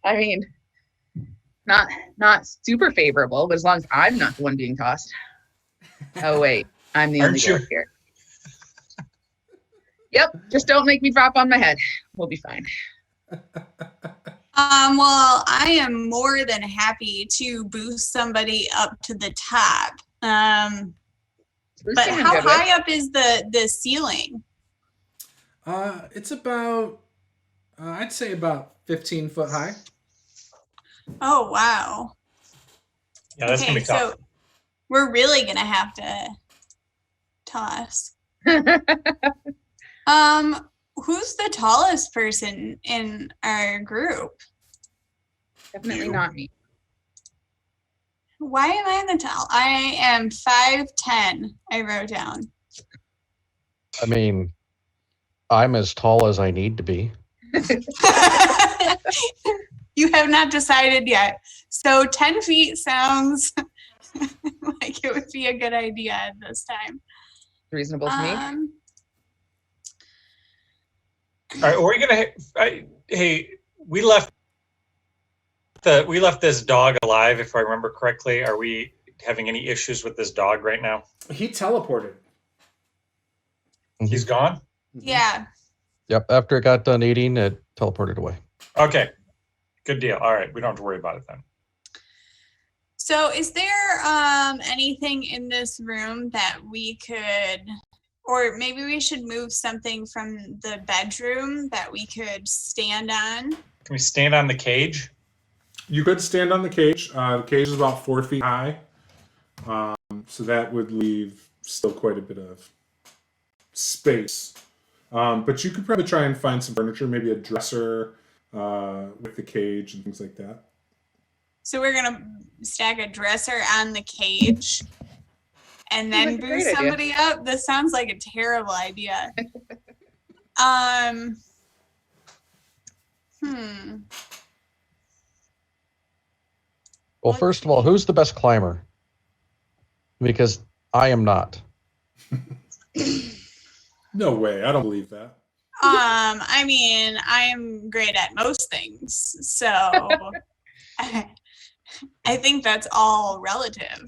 I mean, not super favorable, but as long as I'm not the one being tossed. Oh wait, I'm the only dwarf here. Yep, just don't make me drop on my head. We'll be fine. Well, I am more than happy to boost somebody up to the top. But how high up is the ceiling? It's about, I'd say about 15 foot high. Oh, wow. Yeah, that's going to be tough. So we're really going to have to toss. Who's the tallest person in our group? Definitely not me. Why am I the tall? I am 5'10", I wrote down. I mean, I'm as tall as I need to be. You have not decided yet. So 10 feet sounds like it would be a good idea at this time. Reasonable to me. All right, we're gonna. Hey, we left this dog alive, if I remember correctly. Are we having any issues with this dog right now? He teleported. He's gone? Yeah. Yep. After it got done eating, it teleported away. Okay. Good deal. All right. We don't have to worry about it then. So is there anything in this room that we could, or maybe we should move something from the bedroom that we could stand on? Can we stand on the cage? You could stand on the cage. The cage is about 4 feet high. So that would leave still quite a bit of space. But you could probably try and find some furniture, maybe a dresser with the cage and things like that. So we're going to stack a dresser on the cage and then boost somebody up? This sounds like a terrible idea. Well, first of all, who's the best climber? Because I am not. No way. I don't believe that. I mean, I'm great at most things, so I think that's all relative.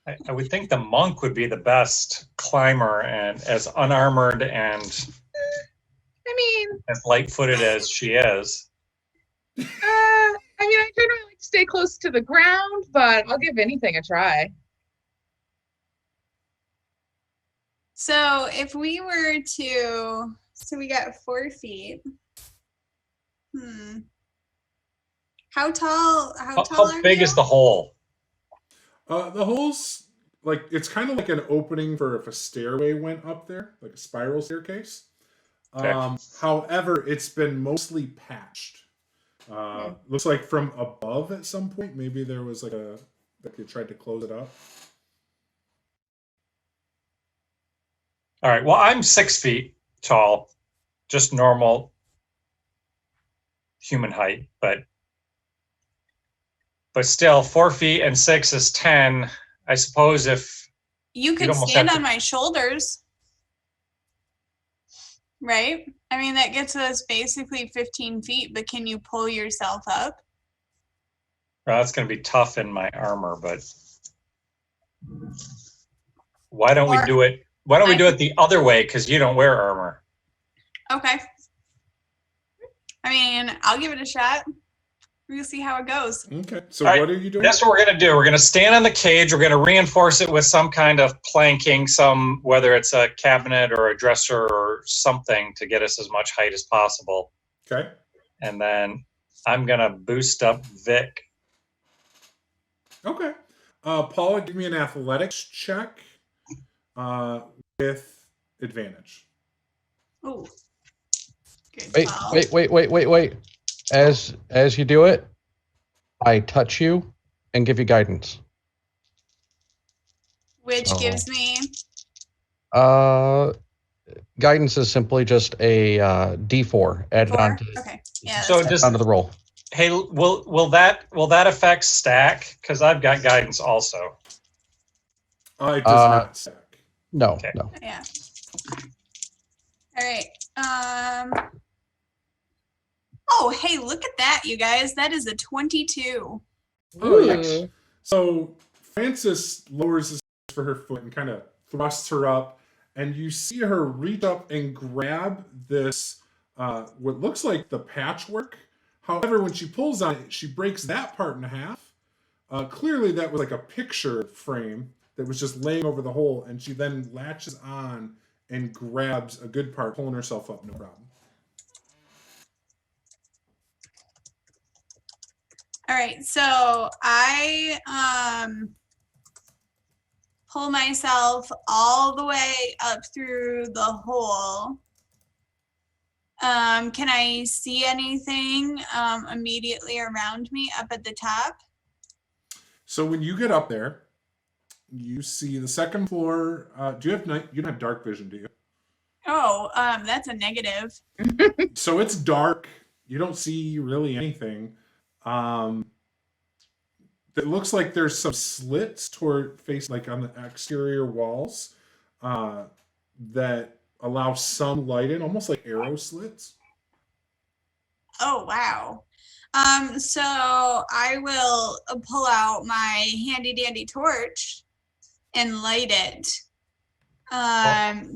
I would think the monk would be the best climber and as unarmored and as light-footed as she is. I mean, I generally like to stay close to the ground, but I'll give anything a try. So if we were to, so we got 4 feet. How tall? How big is the hole? The hole's like, it's kind of like an opening for if a stairway went up there, like a spiral staircase. Okay. However, it's been mostly patched. Looks like from above at some point, maybe there was like like they tried to close it up. All right. Well, I'm 6 feet tall, just normal human height, but still 4 feet and 6 is 10. I suppose if you could stand on my shoulders, right? I mean, that gets us basically 15 feet, but can you pull yourself up? Well, that's going to be tough in my armor, but why don't we do it? Why don't we do it the other way? Because you don't wear armor. Okay. I mean, I'll give it a shot. We'll see how it goes. Okay. So what are you doing? That's what we're going to do. We're going to stand on the cage. We're going to reinforce it with some kind of planking, whether it's a cabinet or a dresser or something to get us as much height as possible. Okay. And then I'm going to boost up Vic. Okay. Paula, give me an athletics check with advantage. Oh. Wait. As you do it, I touch you and give you guidance. Which gives me? Guidance is simply just a D4 added onto. Okay. Yeah. So just onto the roll. Hey, will that affect stack? Because I've got guidance also. It does not stack. No, okay. No. Yeah. All right. Oh, hey, look at that, you guys. That is a 22. Oh, yeah. Ooh. So Frances lowers his for her foot and kind of thrusts her up, and you see her reach up and grab this, what looks like the patchwork. However, when she pulls on it, she breaks that part in half. Clearly, that was like a picture frame that was just laying over the hole, and she then latches on and grabs a good part, pulling herself up, no problem. All right, so I pull myself all the way up through the hole. Can I see anything immediately around me up at the top? So when you get up there, you see the second floor. Do you have night? You don't have dark vision, do you? Oh, that's a negative. So it's dark. You don't see really anything. It looks like there's some slits toward face, like on the exterior walls, that allow some light in, almost like arrow slits. Oh, wow. So I will pull out my handy dandy torch and light it,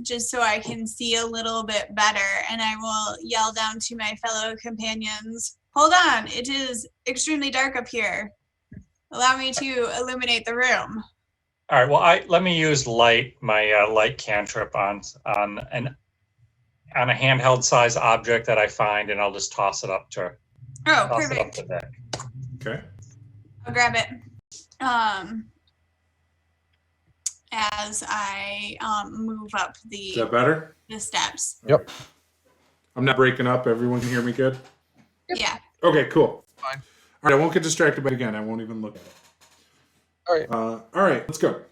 just so I can see a little bit better. And I will yell down to my fellow companions, hold on, it is extremely dark up here. Allow me to illuminate the room. All right. Well, let me use my light cantrip on a handheld size object that I find, and I'll just toss it up to. Oh, toss it up perfect. the deck. Okay. I'll grab it. As I move up Is that better? the steps. Yep. I'm not breaking up. Everyone can hear me good? Yep. Yeah. Okay, cool. Fine. All right, I won't get distracted by it again. I won't even look at it. All right. All right, let's go.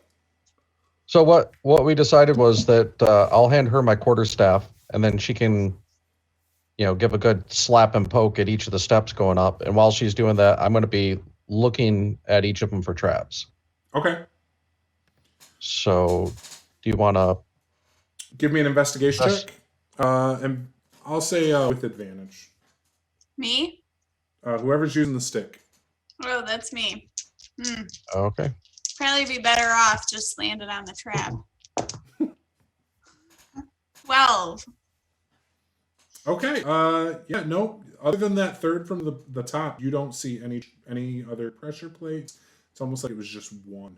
So what we decided was that I'll hand her my quarterstaff, and then she can, give a good slap and poke at each of the steps going up. And while she's doing that, I'm going to be looking at each of them for traps. Okay. So, do you want to? Give me an investigation Yes. check. And I'll say with advantage. Me? Whoever's using the stick. Oh, that's me. Okay. Probably be better off just landed on the trap. 12. Okay. Yeah, no. Other than that third from the top, you don't see any other pressure plates. It's almost like it was just one.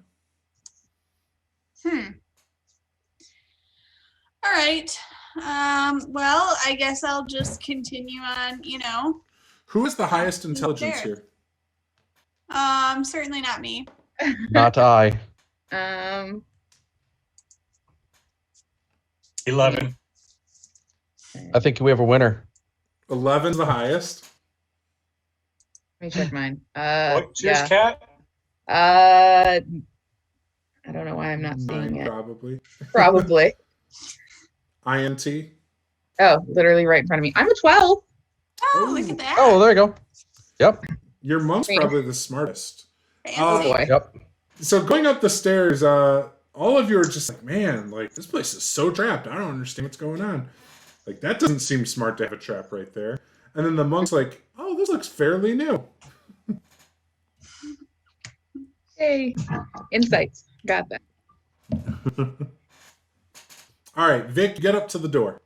All right. Well, I guess I'll just continue on, Who is the highest intelligence There. here? Certainly not me. Not I. 11. I think we have a winner. 11's the highest. Let me check mine. What? Juice Yeah. cat? I don't know why I'm not seeing Mine, it. probably. Probably. INT. Oh, literally right in front of me. I'm a 12. Oh, look at that. Oh, there you go. Yep. Your monk's Wait. probably the smartest. Oh Fancy. boy. Yep. So going up the stairs, all of you are just like, man, like this place is so trapped. I don't understand what's going on. Like that doesn't seem smart to have a trap right there. And then the monk's like, oh, this looks fairly new. Hey. Insights. Got that. All right, Vic, get up to the door.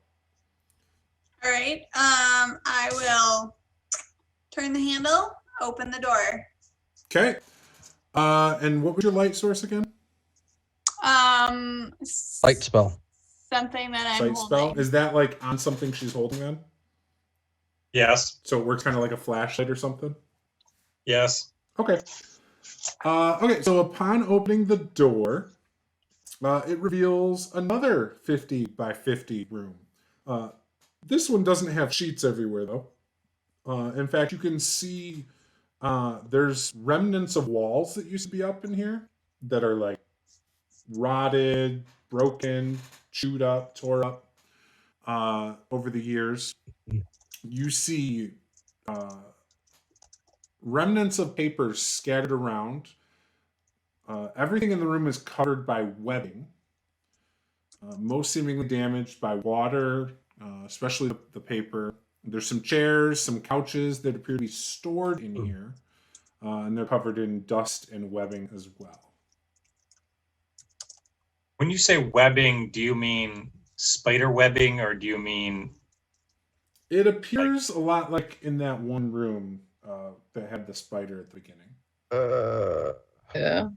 All right. I will turn the handle, open the door. Okay. And what was your light source again? Light spell. Something that I'm Sight holding. spell. Is that like on something she's holding then? Yes. So it works kind of like a flashlight or something? Yes. Okay. Okay, so upon opening the door, it reveals another 50 by 50 room. This one doesn't have sheets everywhere, though. In fact, you can see there's remnants of walls that used to be up in here that are like rotted, broken, chewed up, tore up over the years. You see remnants of papers scattered around. Everything in the room is covered by webbing, most seemingly damaged by water, especially the paper, There's some chairs, some couches that appear to be stored in here, and they're covered in dust and webbing as well. When you say webbing, do you mean spider webbing, or do you mean? It appears a lot like in that one room that had the spider at the beginning. Yeah.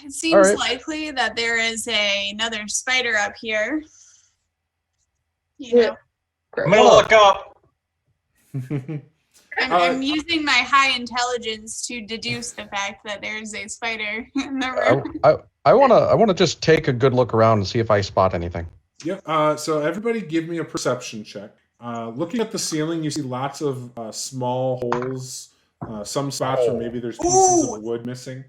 It seems right. likely that there is another spider up here. You Yeah. know, I'm gonna look up. I'm using my high intelligence to deduce the fact that there's a spider in the room. I wanna just take a good look around and see if I spot anything. Yep. So everybody give me a perception check. Looking at the ceiling, you see lots of small holes, some spots where maybe there's pieces of wood missing.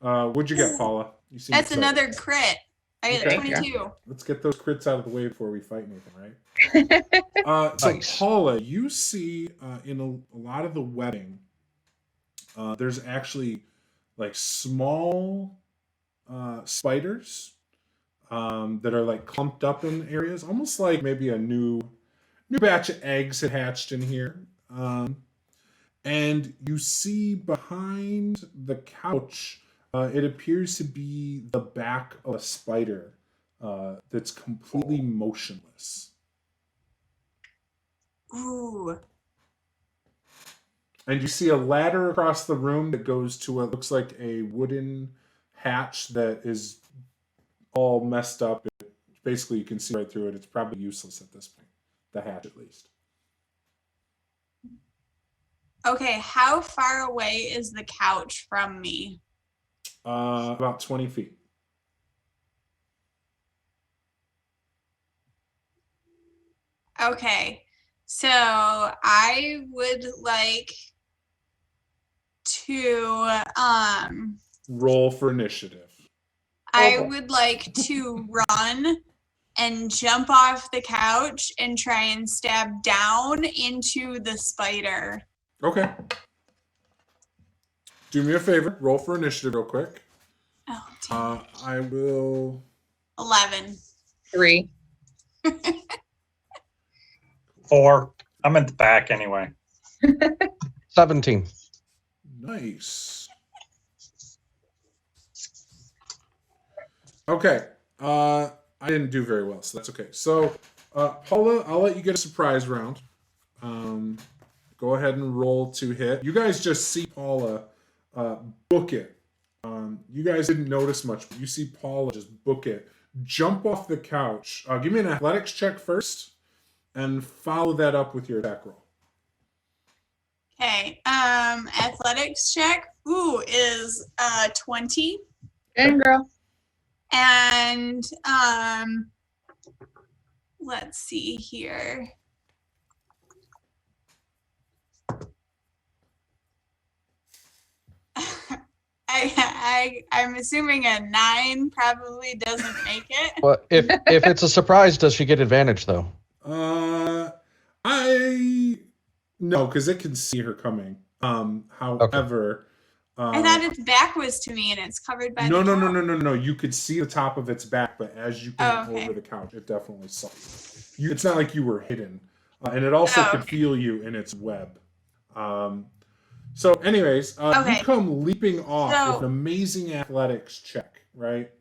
What'd you get, Paula? You seem That's excited. another crit. I got Okay, 22. Let's get those crits out of the way before we fight anything, right? So Nice. Paula, you see in a lot of the webbing, there's actually like small spiders that are like clumped up in areas, almost like maybe a new batch of eggs had hatched in here. And you see behind the couch, it appears to be the back of a spider that's completely motionless. Ooh. And you see a ladder across the room that goes to what looks like a wooden hatch that is all messed up. Basically, you can see right through it. It's probably useless at this point. The hatch, at least. Okay, how far away is the couch from me? About 20 feet. Okay, so I would like to Roll for initiative. I would like to run and jump off the couch and try and stab down into the spider. Okay. Do me a favor. Roll for initiative real quick. Oh, damn. I will... 11. 3. 4. I'm at the back anyway. 17. Nice. Okay. I didn't do very well, so that's okay. So, Paula, I'll let you get a surprise round. Go ahead and roll to hit. You guys just see Paula book it. You guys didn't notice much, but you see Paula just book it. Jump off the couch. Give me an athletics check first, and follow that up with your attack roll. Okay, athletics check. Ooh, is 20. And girl. And let's see here. I'm assuming a 9 probably doesn't make it. Well, if it's a surprise, does she get advantage though? No, because it can see her coming. However, I thought its back was to me and it's covered by the couch. No. You could see the top of its back, but as you came over the couch, it definitely saw you. It's not like you were hidden, and it also could feel you in its web. So, anyways, you come leaping off with an amazing athletics check, right?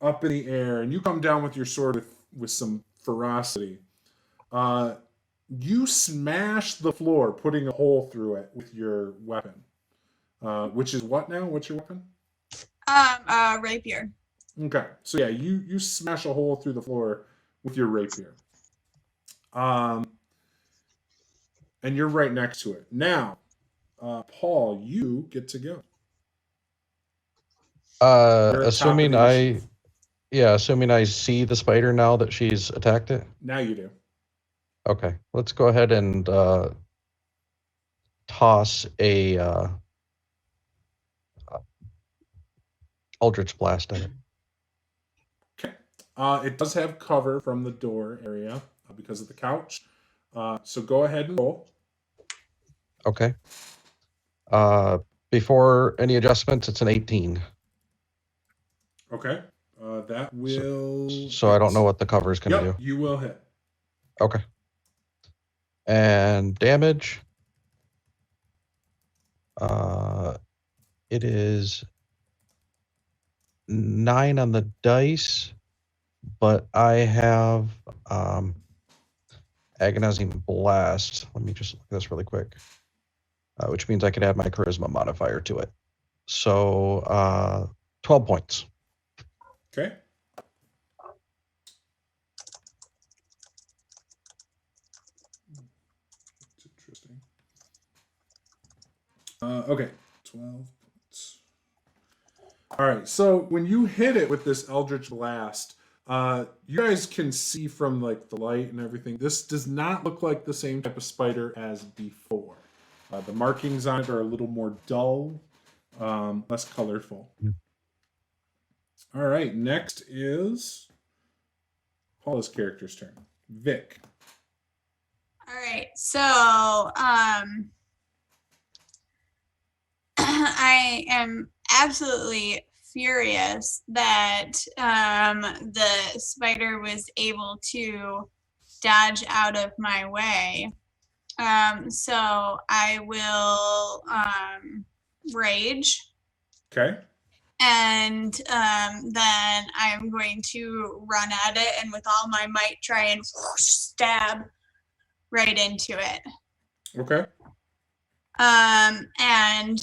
Up in the air, and you come down with your sword with some ferocity. You smash the floor, putting a hole through it with your weapon. Which is what now? What's your weapon? Rapier. Okay, so yeah, you smash a hole through the floor with your rapier. And you're right next to it. Now, Paul, you get to go. Assuming I see the spider now that she's attacked it. Now you do. Okay, let's go ahead and toss a Eldritch Blast at it. Okay. It does have cover from the door area because of the couch. So go ahead and roll. Okay. Before any adjustments, it's an 18. Okay. That will... So I don't know what the cover is going to do. You will hit. Okay. And damage. It is 9 on the dice, but I have agonizing blast. Let me just look at this really quick. Which means I could add my charisma modifier to it. So 12 points. Okay. That's interesting. Okay, 12 points. All right, so when you hit it with this Eldritch Blast, you guys can see from like the light and everything, this does not look like the same type of spider as before. The markings on it are a little more dull, less colorful. All right, next is Paula's character's turn. Vic. All right, so I am absolutely furious that the spider was able to dodge out of my way. So I will rage. Okay. And then I'm going to run at it and with all my might try and stab right into it. Okay. And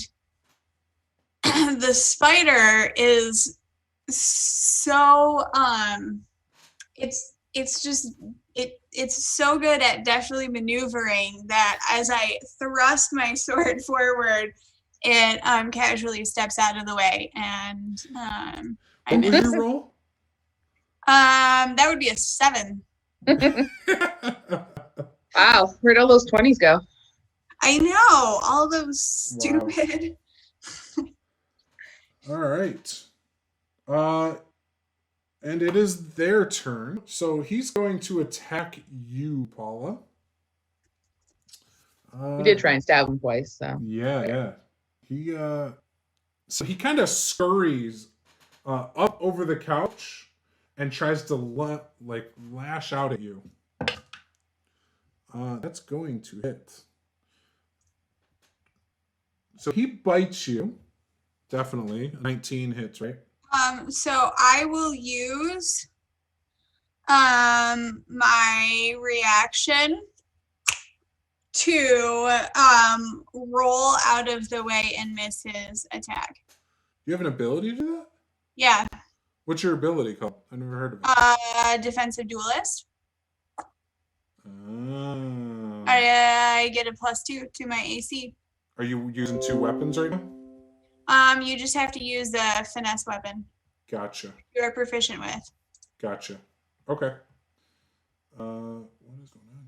the spider is so it's so good at deftly maneuvering that as I thrust my sword forward, it casually steps out of the way, and I What was miss. your roll? That would be a 7. Wow, where'd all those 20s go? I know, all those stupid. All right. And it is their turn. So he's going to attack you, Paula. We did try and stab him twice, so. Yeah. So he kind of scurries up over the couch and tries to lash out at you. That's going to hit. So he bites you. Definitely. 19 hits, right? So I will use my reaction to roll out of the way and miss his attack. You have an ability to do that? Yeah. What's your ability called? I've never heard of it. Defensive duelist. Oh. I get a +2 to my AC. Are you using 2 weapons right now? You just have to use the finesse weapon Gotcha. you're proficient with. Gotcha. Okay. What is going on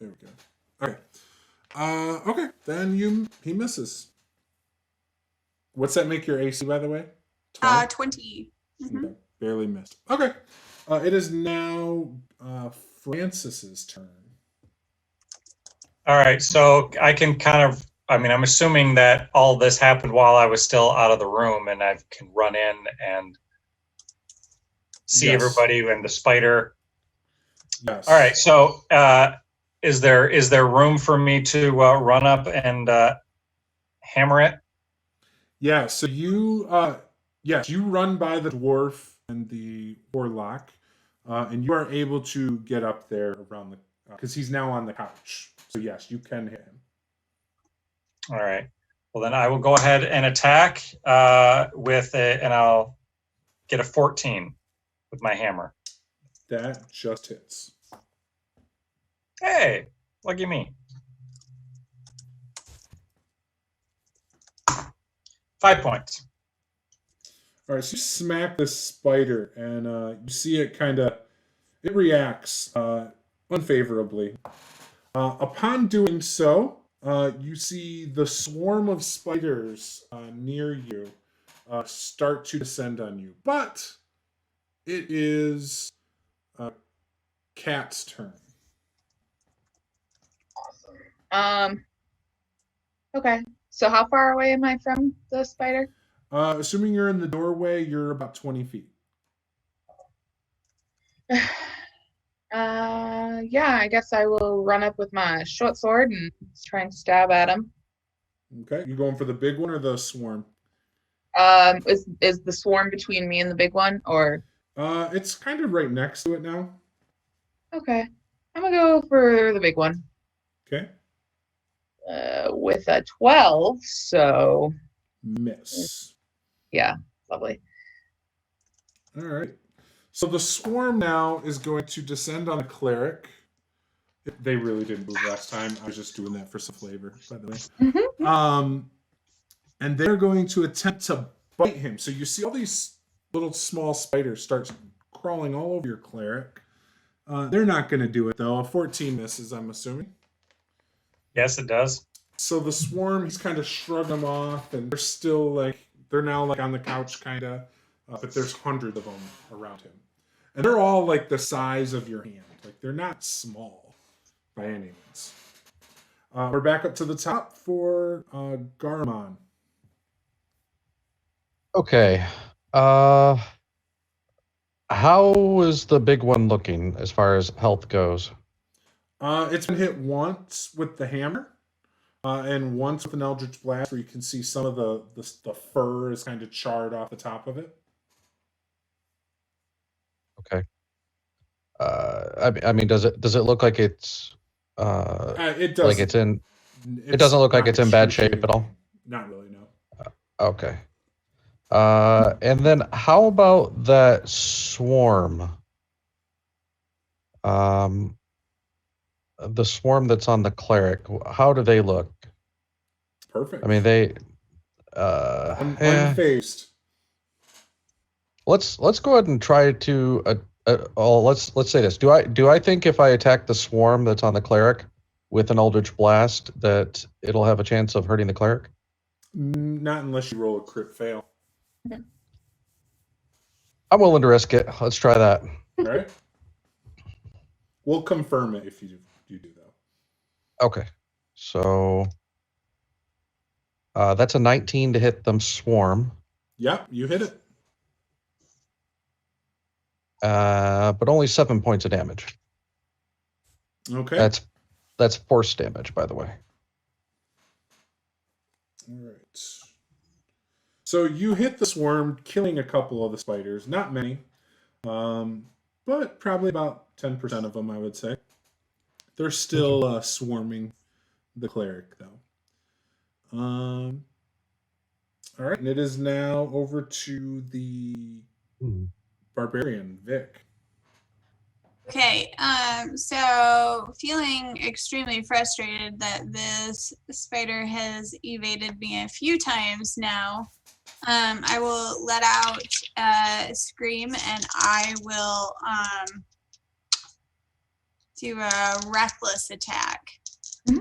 here? There we go. Okay. Okay. Then he misses. What's that make your AC, by the way? 20. Okay. Barely missed. Okay. It is now Francis's turn. All right, so I can I'm assuming that all this happened while I was still out of the room, and I can run in and see everybody and the spider. Yes. All right, so is there room for me to run up and hammer it? Yeah, so you run by the dwarf and the warlock, and you are able to get up there around the because he's now on the couch. So yes, you can hit him. All right. Well, then I will go ahead and attack and I'll get a 14 with my hammer. That just hits. Hey, lucky me. 5 points. All right, so you smack this spider, and you see it it reacts unfavorably. Upon doing so, you see the swarm of spiders near you start to descend on you. But it is Cat's turn. Okay. So how far away am I from the spider? Assuming you're in the doorway, you're about 20 feet. yeah, I guess I will run up with my short sword and try and stab at him. Okay, you going for the big one or the swarm? Is the swarm between me and the big one, or? It's kind of right next to it now. Okay, I'm gonna go for the big one. Okay. With a 12, so Miss. yeah, lovely. All right. So the swarm now is going to descend on a cleric. They really didn't move last time. I was just doing that for some flavor, by the way. Mm-hmm. And they're going to attempt to bite him. So you see all these little small spiders start crawling all over your cleric. They're not going to do it, though. A 14 misses, I'm assuming. Yes, it does. So the swarm, he's kind of shrugged them off, and they're still they're now on the couch, kind of. But there's hundreds of them around him. And they're all the size of your hand. They're not small by any means. We're back up to the top for Garmon. Okay. How is the big one looking as far as health goes? It's been hit once with the hammer, and once with an Eldritch Blast, where you can see some of the fur is kind of charred off the top of it. Okay. I mean, does it look like it's It does. like it doesn't look like it's in bad shape at all? Not really, no. Okay. And then how about that swarm? The swarm that's on the cleric, how do they look? Perfect. I mean, they unfazed. Let's go ahead and try to let's say this. Do I think if I attack the swarm that's on the cleric with an Eldritch Blast that it'll have a chance of hurting the cleric? Not unless you roll a crit fail. I'm willing to risk it. Let's try that. All right. We'll confirm it if you do though. Okay. So that's a 19 to hit them swarm. Yep, you hit it. But only 7 points of damage. Okay. That's force damage, by the way. All right. So you hit the swarm, killing a couple of the spiders. Not many, but probably about 10% of them, I would say. They're still swarming the cleric, though. All right, and it is now over to the barbarian, Vic. Okay, so feeling extremely frustrated that this spider has evaded me a few times now, I will let out a scream and I will do a reckless attack. Okay.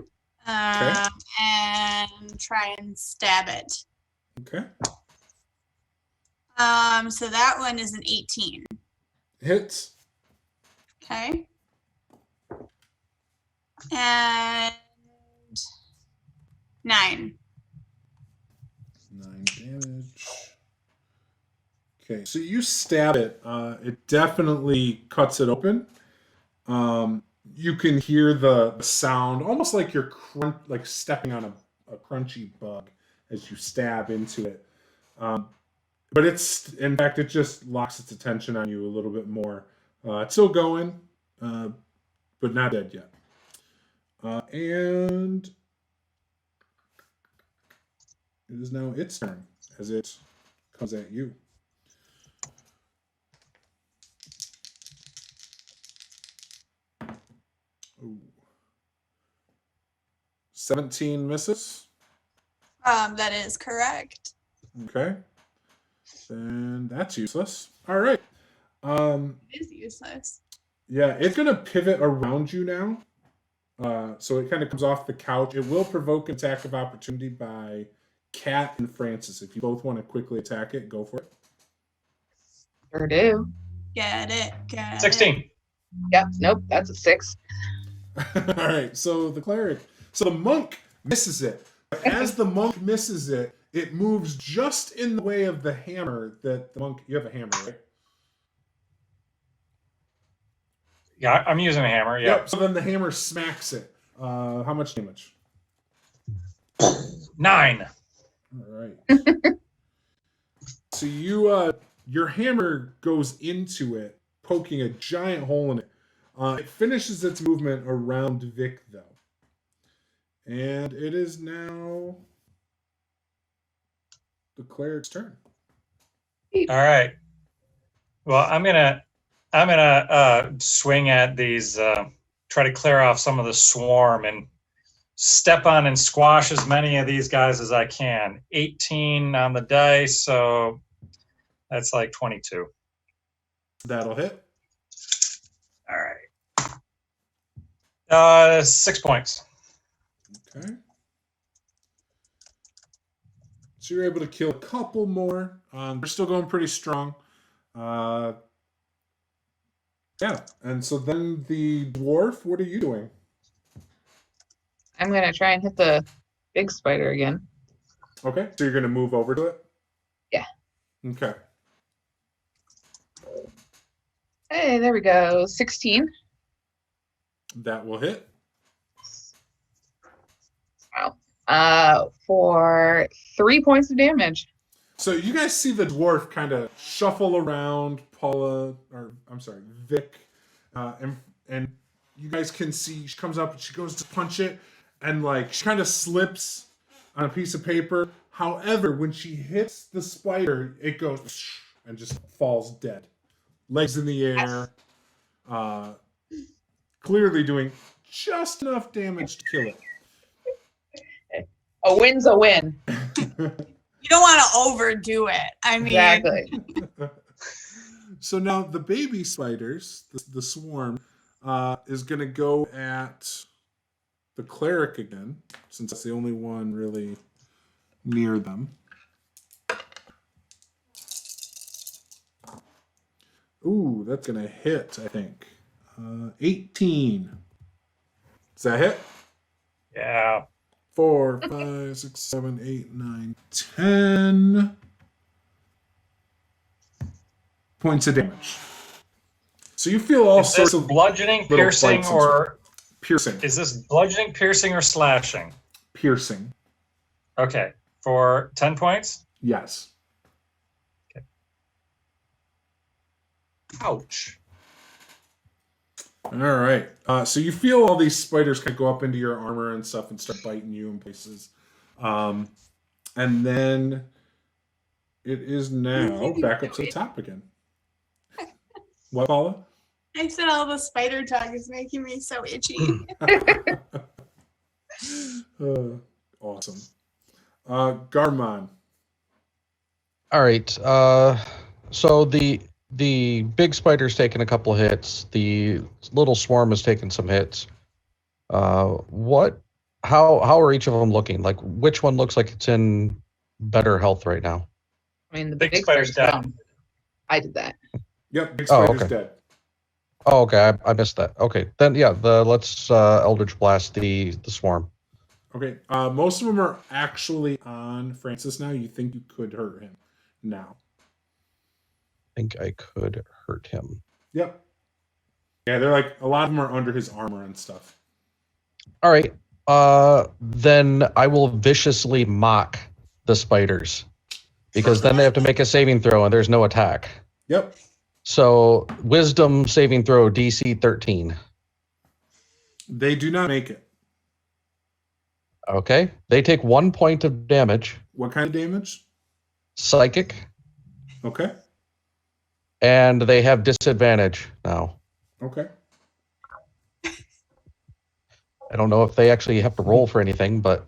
And try and stab it. Okay. So that one is an 18. Hits. Okay. And 9. 9 damage. Okay, so you stab it. It definitely cuts it open. You can hear the sound, almost like you're stepping on a crunchy bug as you stab into it. But in fact, it just locks its attention on you a little bit more. It's still going, but not dead yet. And it is now its turn as it comes at you. Ooh. 17 misses. That is correct. Okay. Then that's useless. All right. It is useless. Yeah, it's going to pivot around you now. So it kind of comes off the couch. It will provoke an attack of opportunity by Kat and Francis. If you both want to quickly attack it, go for it. Sure do. Get it. Get 16. it. Yep. Nope. That's a 6. All right. So the monk misses it. But as the monk misses it, it moves just in the way of the hammer that the monk. You have a hammer, right? Yeah, I'm using a hammer. Yep. So then the hammer smacks it. How much damage? 9. All right. So your hammer goes into it, poking a giant hole in it. It finishes its movement around Vic, though. And it is now the cleric's turn. All right. Well, I'm gonna swing at these. Try to clear off some of the swarm and step on and squash as many of these guys as I can. 18 on the dice, so that's like 22. That'll hit. All right. 6 points. Okay. So you're able to kill a couple more. They're still going pretty strong. Yeah. And so then the dwarf, what are you doing? I'm going to try and hit the big spider again. Okay. So you're going to move over to it? Yeah. Okay. Hey, there we go. 16. That will hit. Wow. For 3 points of damage. So you guys see the dwarf kind of shuffle around Vic, and you guys can see she comes up and she goes to punch it, and like she kind of slips on a piece of paper. However, when she hits the spider, it goes and just falls dead, legs in the air, clearly doing just enough damage to kill it. A win's a win. You don't want to overdo it. I mean, Exactly. So now the baby spiders, the swarm, is going to go at the cleric again, since it's the only one really near them. Ooh, that's going to hit, I think. 18. Does that hit? Yeah. 4, 5, 6, 7, 8, 9, 10 points of damage. So you feel all sorts of bludgeoning, piercing, or piercing. Is this bludgeoning, piercing, or slashing? Piercing. Okay. For 10 points? Yes. Okay. Ouch. All right. So you feel all these spiders kind of go up into your armor and stuff and start biting you in places. And then it is now back up to the top again. What, Paula? I said all the spider talk is making me so itchy. Awesome. Garmon. All right. So the big spider's taken a couple hits. The little swarm has taken some hits. How are each of them looking? Like, which one looks like it's in better health right now? I mean, the Big big spider's spider's down. down. I did that. Yep, big spider's okay. dead. Oh, okay. I missed that. Okay, then yeah. Let's Eldritch Blast the swarm. Okay. Most of them are actually on Francis now. You think you could hurt him now? I think I could hurt him. Yep. Yeah, they're like a lot of them are under his armor and stuff. All right. Then I will viciously mock the spiders because then they have to make a saving throw and there's no attack. Yep. So wisdom saving throw DC 13. They do not make it. Okay. They take 1 point of damage. What kind of damage? Psychic. Okay. And they have disadvantage now. Okay. I don't know if they actually have to roll for anything, but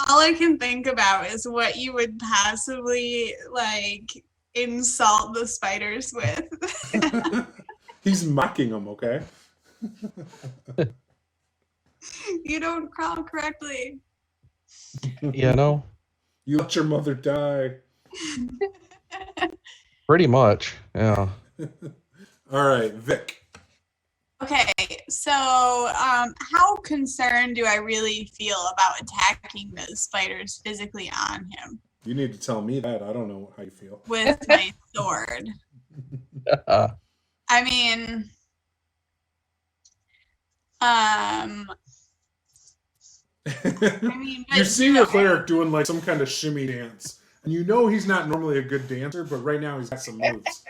All I can think about is what you would possibly like insult the spiders with. He's mocking them, okay? You don't crawl correctly. you know, You let your mother die. pretty much. Yeah. All right, Vic. Okay, so how concerned do I really feel about attacking those spiders physically on him You need to tell me that. I don't know how you feel. with my sword? mean, You but see your cleric doing like some kind of shimmy dance, and you know he's not normally a good dancer, but right now he's got some moves.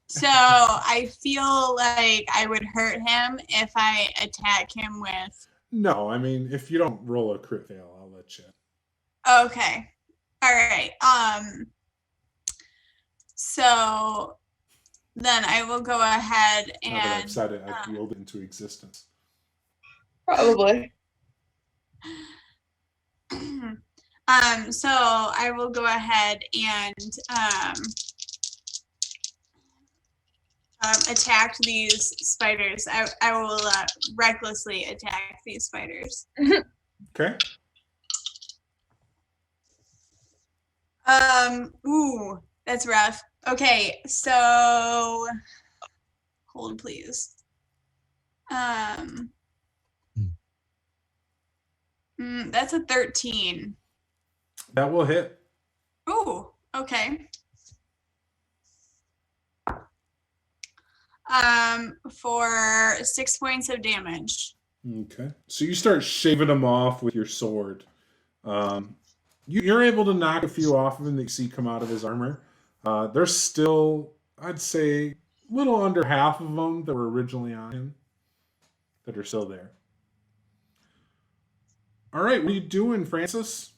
so I feel like I would hurt him if I attack him with. No, I mean, if you don't roll a crit fail, I'll let you. Okay. All right. So then I will go ahead Now that I've and said it, I've willed it into existence. Probably. so I will go ahead and attack these spiders. I will recklessly attack these spiders. Okay. Ooh, that's rough. Okay, so hold please. That's a 13. That will hit. Ooh, okay. For 6 points of damage. Okay. So you start shaving them off with your sword. You're able to knock a few off of him that you see come out of his armor. There's still, I'd say, a little under half of them that were originally on him that are still there. All right, what are you doing, Francis?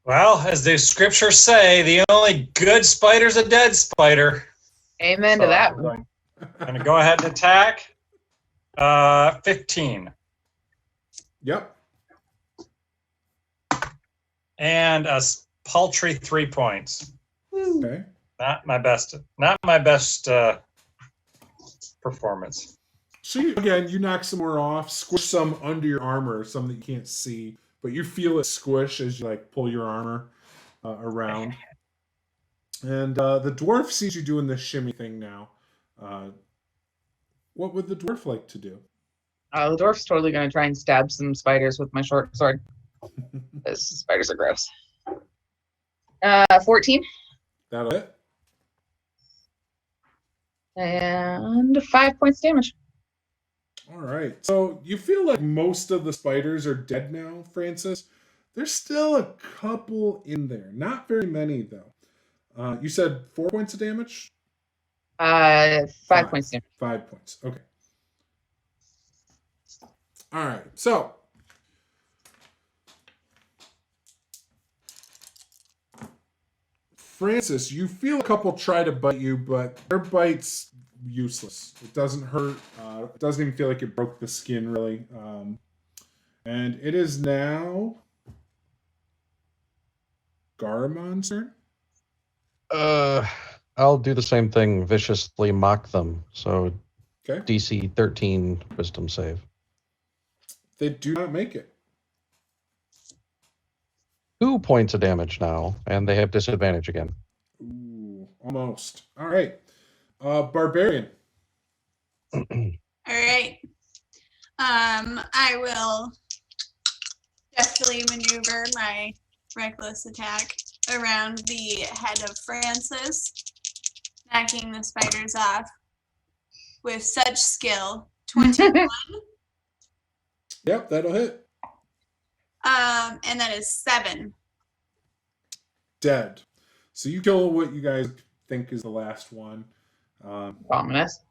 Well, as the scriptures say, the only good spider's a dead spider. Amen to that one. I'm going to go ahead and attack. 15. Yep. And a paltry 3 points. Okay. Not my best. Not my best performance. So you knock some more off, squish some under your armor, some that you can't see, but you feel it squish as you like pull your armor around. And the dwarf sees you doing this shimmy thing now. What would the dwarf like to do? The dwarf's totally going to try and stab some spiders with my short sword. Those spiders are gross. 14. That'll hit. And 5 points damage. All right. So you feel like most of the spiders are dead now, Francis. There's still a couple in there. Not very many, though. You said 4 points of damage? 5 points damage. 5 points. Okay. All right. So Francis, you feel a couple try to bite you, but their bite's useless. It doesn't hurt. It doesn't even feel like it broke the skin, really. And it is now Garamon's turn. I'll do the same thing, viciously mock them. So Okay. DC 13 wisdom save. They do not make it. 2 points of damage now, and they have disadvantage again. Ooh, almost. All right. Barbarian. All right. I will deftly maneuver my reckless attack around the head of Francis, knocking the spiders off with such skill. 21. Yep, that'll hit. And that is 7. Dead. So you kill what you guys think is the last one. Ominous.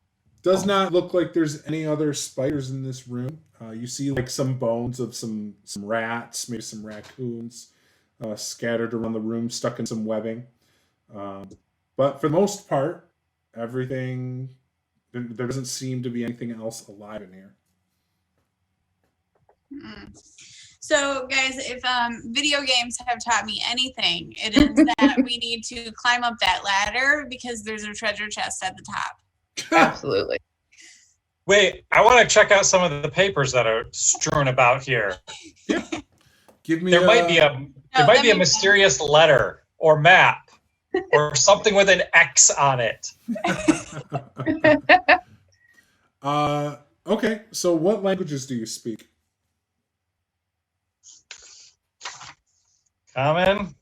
Does not look like there's any other spiders in this room. You see like some bones of some rats, maybe some raccoons scattered around the room, stuck in some webbing. But for the most part, everything, there doesn't seem to be anything else alive in here. So, guys, if video games have taught me anything, it is that we need to climb up that ladder because there's a treasure chest at the top. Absolutely. Wait, I want to check out some of the papers that are strewn about here. Yeah. Give me There might be a mysterious letter or map or something with an X on it. Okay, so what languages do you speak? Common.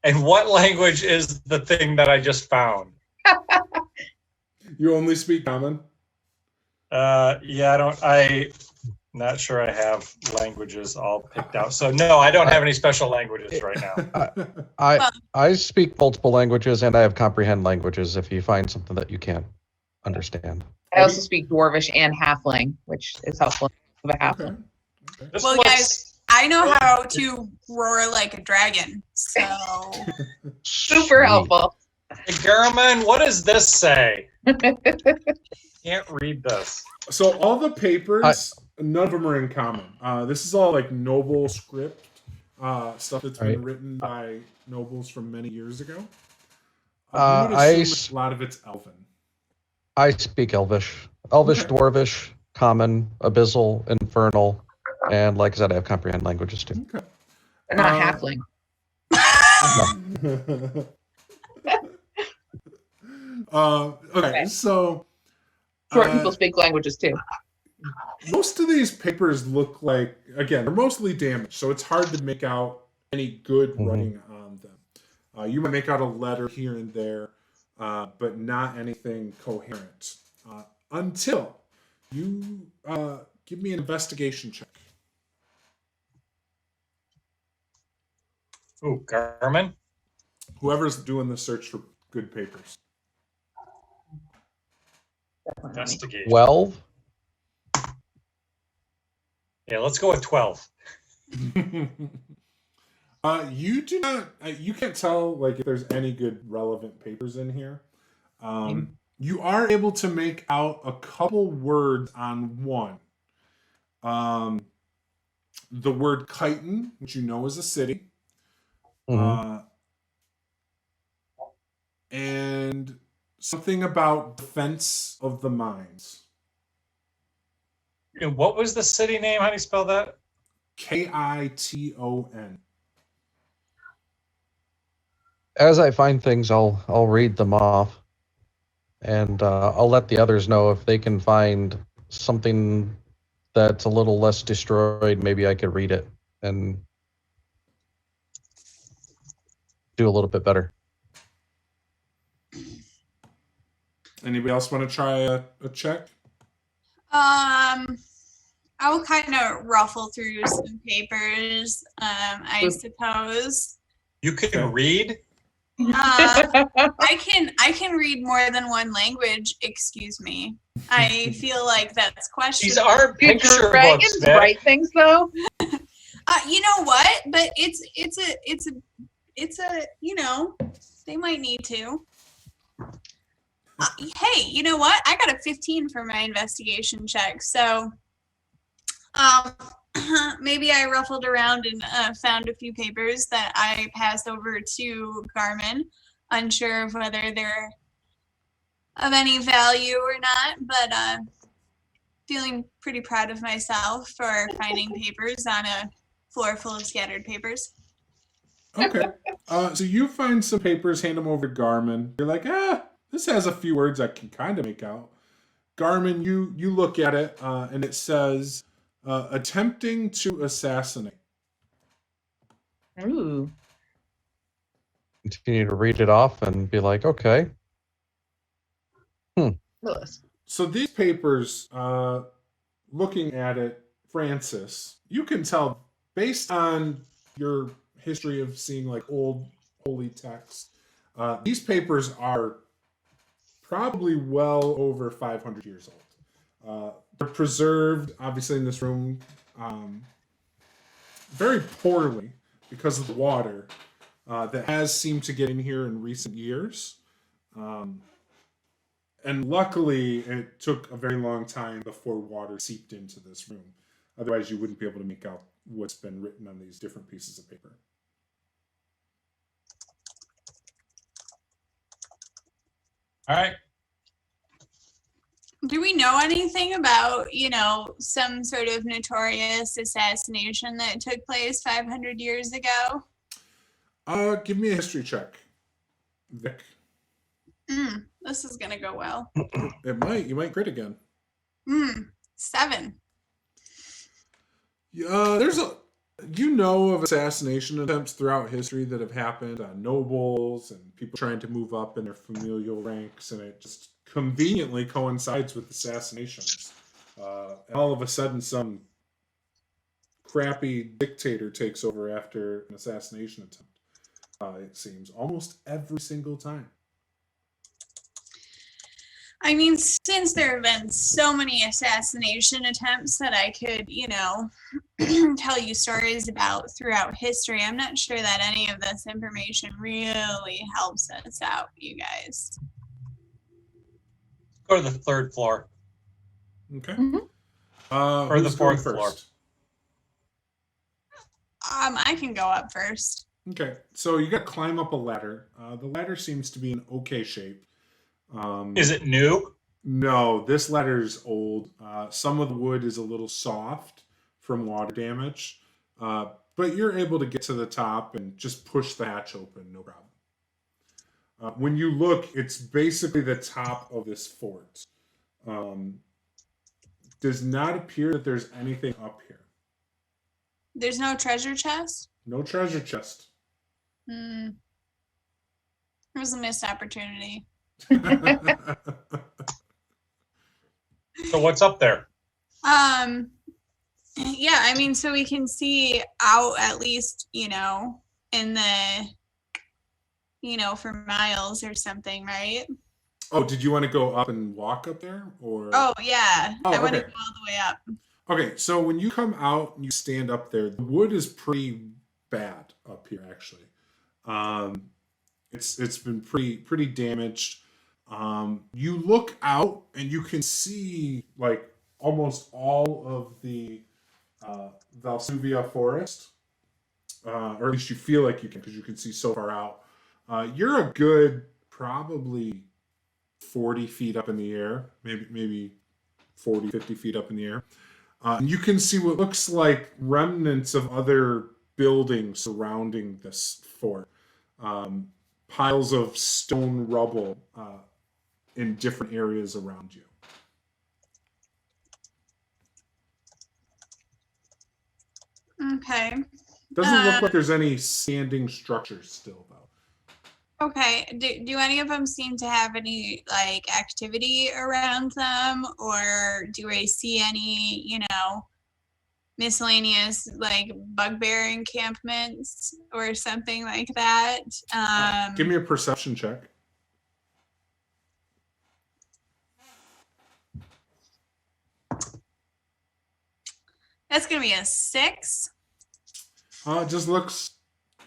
And what language is the thing that I just found? You only speak common? Yeah, I'm not sure I have languages all picked out. So no, I don't have any special languages right now. I speak multiple languages and I have comprehend languages if you find something that you can't understand. I also speak Dwarvish and Halfling, which is helpful of a Halfling. Okay. This Well, looks- guys, I know how to roar like a dragon, so Super Sweet. helpful. Hey, Garmin, what does this say? Can't read this. So all the papers, none of them are in common. This is all like noble script stuff that's been Right. written by nobles from many years ago. I You would assume s- a lot of it's Elven. I speak Elvish. Elvish, Okay. Dwarvish, Common, Abyssal, Infernal, and like I said, I have comprehend languages too. Okay. But not Uh, Halfling. Okay, so Short uh, people speak languages too. most of these papers look like, again, they're mostly damaged, so it's hard to make out any good Mhm. writing on them. You might make out a letter here and there, but not anything coherent. Until you give me an investigation check. Ooh, Garmin. Whoever's doing the search for good papers. Investigation. 12? Yeah, let's go with 12. You do not. You can't tell like if there's any good relevant papers in here. You are able to make out a couple words on one. The word chitin, which you know is a city, Mhm. and something about defense of the mines. And what was the city name? How do you spell that? Kiton. As I find things, I'll read them off, and I'll let the others know if they can find something that's a little less destroyed. Maybe I could read it and do a little bit better. Anybody else want to try a check? I will kind of ruffle through some papers, I suppose. You can Okay. read? I can read more than one language. Excuse me. I feel like that's questionable. These aren't Do picture books, dragons man. write things though? You know what? But it's a you know, they might need to. Hey, you know what? I got a 15 for my investigation check, so maybe I ruffled around and found a few papers that I passed over to Garmin, unsure of whether they're of any value or not, but feeling pretty proud of myself for finding papers on a floor full of scattered papers. Okay. So you find some papers, hand them over to Garmin. You're like, this has a few words I can kind of make out. Garmin, you look at it, and it says, attempting to assassinate. Ooh. Continue to read it off and be like, okay. Lewis. So these papers, looking at it, Francis, you can tell based on your history of seeing like old holy texts, these papers are probably well over 500 years old. They're preserved, obviously, in this room very poorly because of the water that has seemed to get in here in recent years. And luckily, it took a very long time before water seeped into this room. Otherwise, you wouldn't be able to make out what's been written on these different pieces of paper. All right. Do we know anything about, you know, some sort of notorious assassination that took place 500 years ago? Give me a history check, Vic. This is gonna go well. It might. You might crit again. 7. There's of assassination attempts throughout history that have happened on nobles and people trying to move up in their familial ranks, and it just conveniently coincides with assassinations. And all of a sudden, some crappy dictator takes over after an assassination attempt. It seems almost every single time. I mean, since there have been so many assassination attempts that I could, tell you stories about throughout history, I'm not sure that any of this information really helps us out, you guys. Go to the third floor. Okay. Or the Who's going fourth floor. first? I can go up first. Okay, so you got to climb up a ladder. The ladder seems to be in okay shape. Is it new? No, this ladder's old. Some of the wood is a little soft from water damage, but you're able to get to the top and just push the hatch open, no problem. When you look, it's basically the top of this fort. Does not appear that there's anything up here. There's no treasure chest? No treasure chest. It was a missed opportunity. So what's up there? Yeah, I mean, so we can see out at least, in the, for miles or something, right? Oh, did you want to go up and walk up there? Or Oh, yeah. Oh, I want to okay. go all the way up. Okay, so when you come out and you stand up there, the wood is pretty bad up here, actually. It's been pretty damaged. You look out and you can see like almost all of the Valsuvia forest, or at least you feel like you can, because you can see so far out. You're a good probably 40 feet up in the air, maybe 40, 50 feet up in the air. And you can see what looks like remnants of other buildings surrounding this fort. Piles of stone rubble in different areas around you. Okay. Doesn't look like there's any standing structures still, though. Okay. Do any of them seem to have any activity around them, or do I see any, miscellaneous bugbear encampments or something like that? Give me a perception check. That's gonna be a 6. It just looks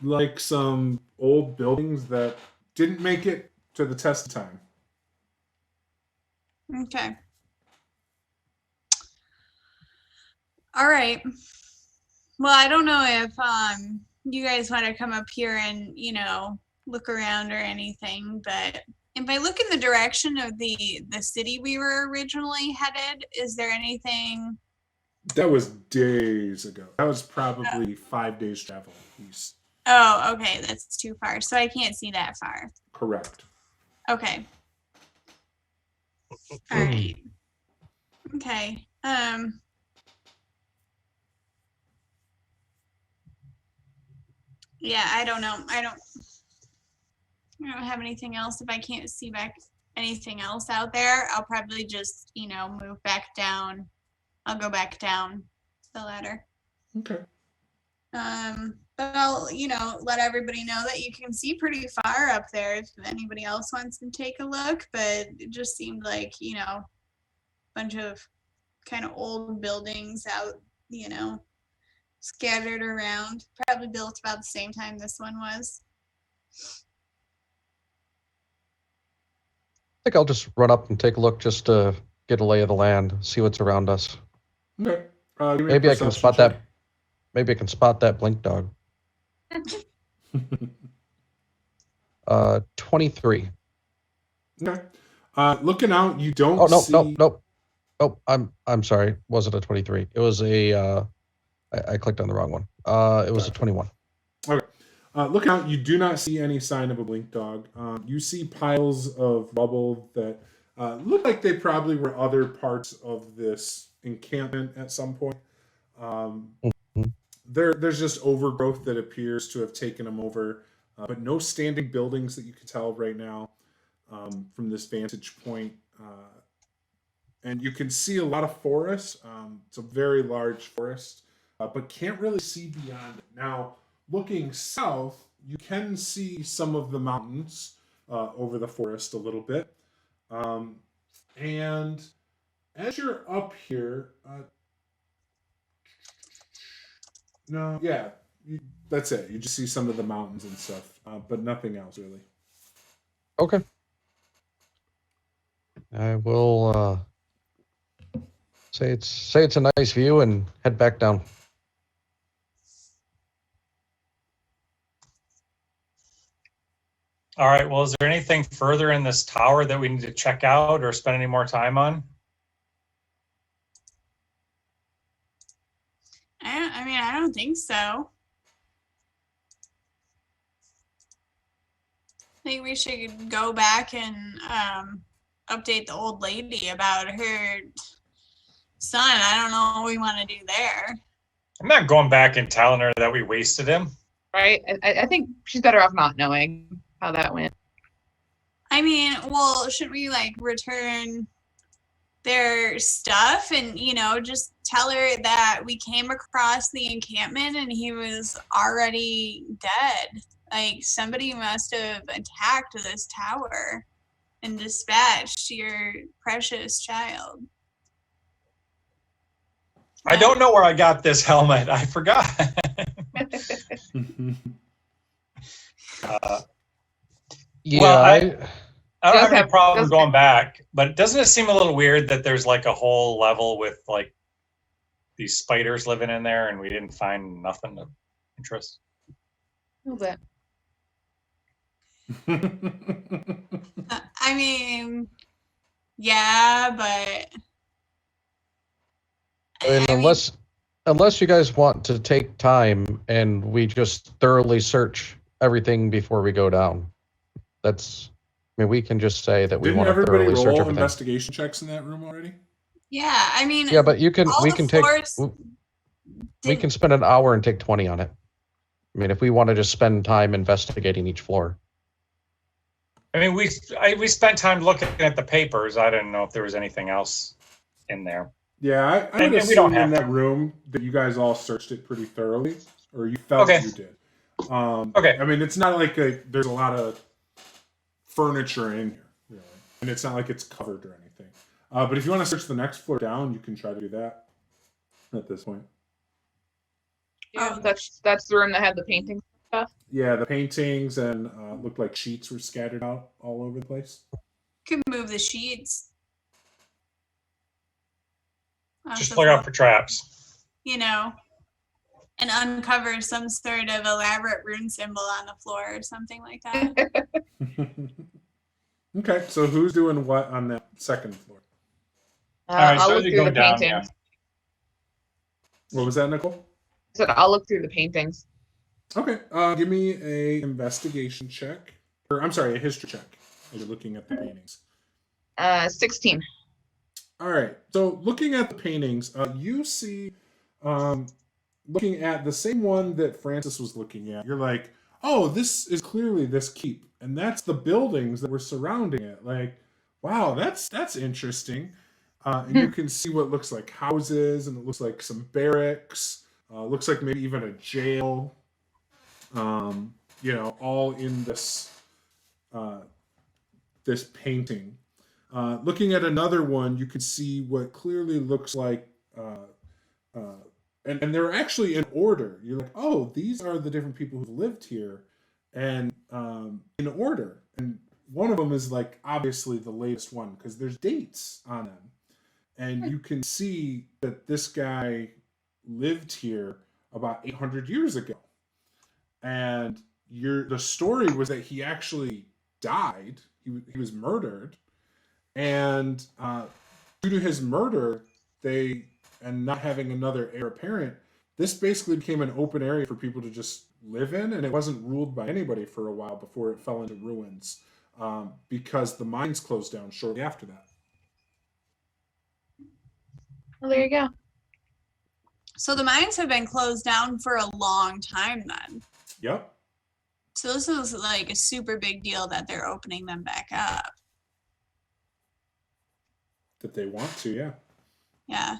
like some old buildings that didn't make it to the test of time. Okay. All right. Well, I don't know if you guys want to come up here and, look around or anything, but if I look in the direction of the city we were originally headed, is there anything? That was days ago. That was probably 5 days travel east. Oh, okay. That's too far. So I can't see that far. Correct. Okay. All right. Okay. Yeah, I don't know. I don't have anything else. If I can't see back anything else out there, I'll probably just, move back down. I'll go back down the ladder. Okay. But I'll, let everybody know that you can see pretty far up there if anybody else wants to take a look. But it just seemed like, a bunch of kind of old buildings out, scattered around. Probably built about the same time this one was. I think I'll just run up and take a look just to get a lay of the land, see what's around us. Okay. Maybe I can spot that. Maybe I can spot that blink dog. 23. Okay. Looking out, you don't. Oh no, see... no. Oh, I'm sorry. Wasn't a 23. It was a. I clicked on the wrong one. It was a 21. Okay. Looking out, you do not see any sign of a blink dog. You see piles of rubble that look like they probably were other parts of this encampment at some point. There's just overgrowth that appears to have taken them over, but no standing buildings that you can tell right now from this vantage point. and you can see a lot of forest. It's a very large forest, but can't really see beyond it. Now, looking south, you can see some of the mountains over the forest a little bit. And as you're up here, that's it. You just see some of the mountains and stuff, but nothing else really. Okay. I will say it's a nice view and head back down. All right. Well, is there anything further in this tower that we need to check out or spend any more time on? I don't think so. I think we should go back and update the old lady about her son. I don't know what we want to do there. I'm not going back and telling her that we wasted him. Right? I think she's better off not knowing how that went. I mean, well, should we like return their stuff and, just tell her that we came across the encampment and he was already dead? Like, somebody must have attacked this tower and dispatched your precious child. I don't know where I got this helmet. I forgot. Yeah, well, I don't have any problem does- going back, but doesn't it seem a little weird that there's like a whole level with like these spiders living in there and we didn't find nothing of interest? A little bit. I mean, yeah, but and I mean, unless you guys want to take time and we just thoroughly search everything before we go down, we can just say that we Didn't want to everybody thoroughly search roll everything. investigation checks in that room already? yeah, I mean, Yeah, but we all can the take floors we can spend an hour and take 20 on it. I mean, if we want to just spend time investigating each floor. I mean, we spent time looking at the papers. I didn't know if there was anything else in there. Yeah, I would And we assume don't in have that room that you guys all searched it pretty thoroughly, or you felt Okay. you did. Okay. I mean, it's not like there's a lot of furniture in here, really, and it's not like it's covered or anything. But if you want to search the next floor down, you can try to do that at this point. Yeah, that's the room that had the painting stuff. Yeah, the paintings and looked like sheets were scattered out all over the place. could move the sheets. Just look out for traps. And uncover some sort of elaborate rune symbol on the floor or something like that. Okay, so who's doing what on that second floor? right, I'll so look you through go the down, paintings. What was that, Nicole? I said I'll look through the paintings. Okay, give me a investigation check, or I'm sorry, a history check. You're looking at the paintings. 16. All right. So looking at the paintings, you see, looking at the same one that Francis was looking at, you're like, oh, this is clearly this keep, and that's the buildings that were surrounding it. Like, wow, that's interesting. And you can see what looks like houses, and it looks like some barracks. Looks like maybe even a jail. All in this this painting. Looking at another one, you can see what clearly looks like, and they're actually in order. You're like, oh, these are the different people who've lived here, and in order. And one of them is like obviously the latest one because there's dates on them, and you can see that this guy lived here about 800 years ago, and the story was that he actually died. He was murdered. And due to his murder, and not having another heir apparent, this basically became an open area for people to just live in, and it wasn't ruled by anybody for a while before it fell into ruins, because the mines closed down shortly after that. Well, there you go. So the mines have been closed down for a long time then. Yep. So this is like a super big deal that they're opening them back up. that they want to, yeah. Yeah.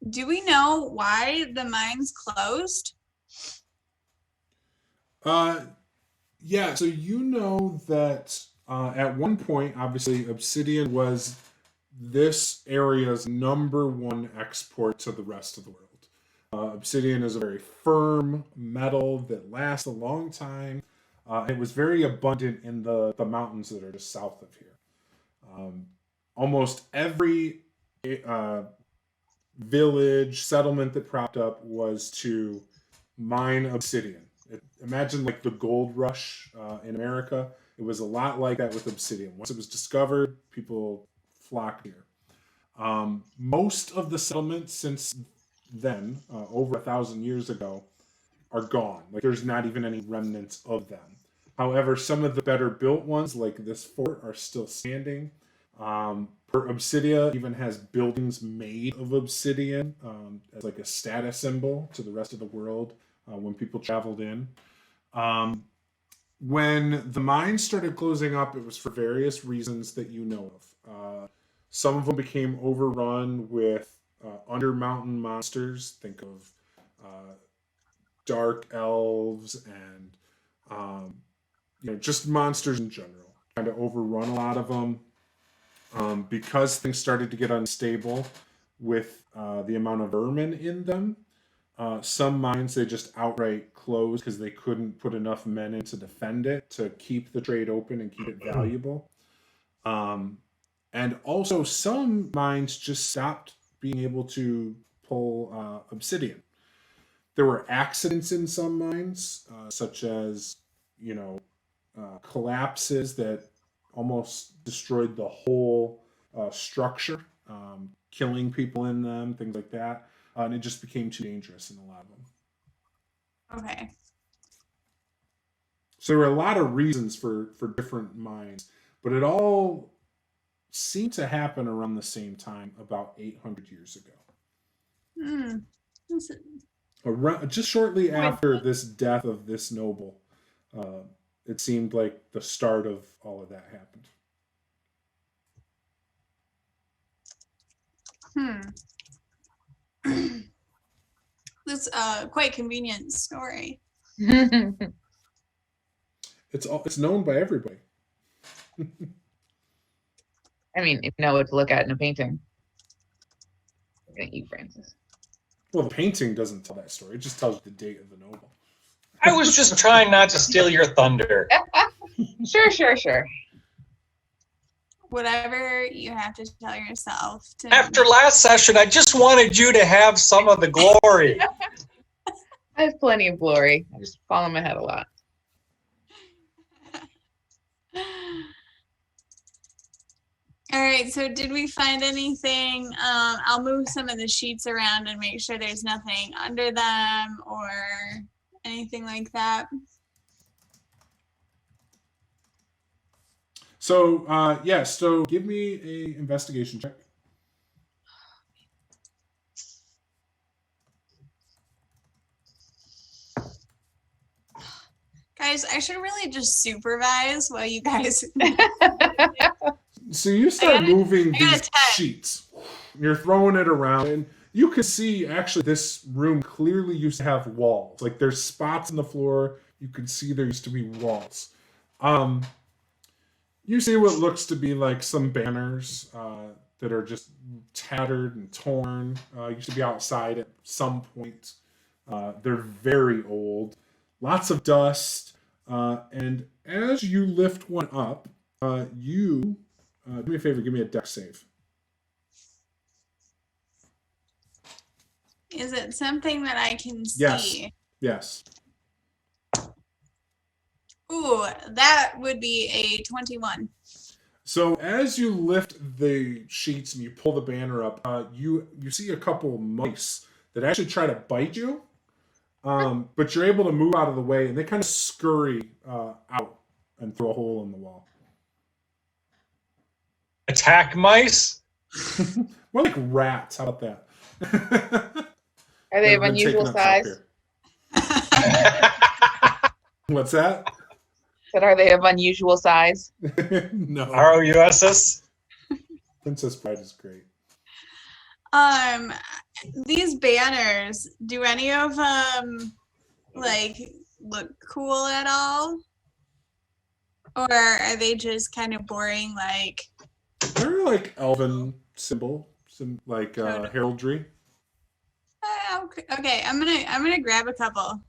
Do we know why the mine's closed? Yeah, so you know that at one point, obviously, obsidian was this area's #1 export to the rest of the world. Obsidian is a very firm metal that lasts a long time. It was very abundant in the mountains that are just south of here. Almost every village, settlement that propped up was to mine obsidian. Imagine like the gold rush in America. It was a lot like that with obsidian. Once it was discovered, people flocked here. Most of the settlements since then, over 1,000 years ago, are gone. Like there's not even any remnants of them. However, some of the better built ones, like this fort, are still standing. Obsidia even has buildings made of obsidian as like a status symbol to the rest of the world when people traveled in. When the mines started closing up, it was for various reasons that you know of. Some of them became overrun with under-mountain monsters. Think of dark elves and just monsters in general. Kind of overrun a lot of them. Because things started to get unstable with the amount of vermin in them, some mines they just outright closed because they couldn't put enough men in to defend it, to keep the trade open and keep it valuable. And also some mines just stopped being able to pull obsidian. There were accidents in some mines, such as, collapses that almost destroyed the whole structure, killing people in them, things like that. And it just became too dangerous in a lot of them. Okay. So there were a lot of reasons for different mines, but it all seemed to happen around the same time, about 800 years ago. Just shortly after this death of this noble, it seemed like the start of all of that happened. That's a quite convenient story. It's known by everybody. I mean, if you know what to look at in a painting. Look at you, Francis. Well, the painting doesn't tell that story. It just tells the date of the noble. I was just trying not to steal your thunder. Sure. Whatever you have to tell yourself. After last session, I just wanted you to have some of the glory. I have plenty of glory. I just fall on my head a lot. All right, so did we find anything? I'll move some of the sheets around and make sure there's nothing under them or anything like that. So, so give me a investigation check. Guys, I should really just supervise while you guys... So you start moving these sheets. You're throwing it around, and you can see, actually, this room clearly used to have walls. Like, there's spots in the floor. You can see there used to be walls. You see what looks to be like some banners that are just tattered and torn. Used to be outside at some point. They're very old. Lots of dust. And as you lift one up, do me a favor, give me a dex save. Is it something that I can see? Yes. Ooh, that would be a 21. So as you lift the sheets and you pull the banner up, you see a couple mice that actually try to bite you, but you're able to move out of the way, and they kind of scurry out and through a hole in the wall. Attack mice? More like rats. How about that? Are they of unusual size? What's that? But are they of unusual size? No. ROUSS? Princess Bride is great. These banners, do any of them like look cool at all? Or are they just kind of boring like They're like elven symbol, like heraldry. Okay, I'm gonna grab a couple.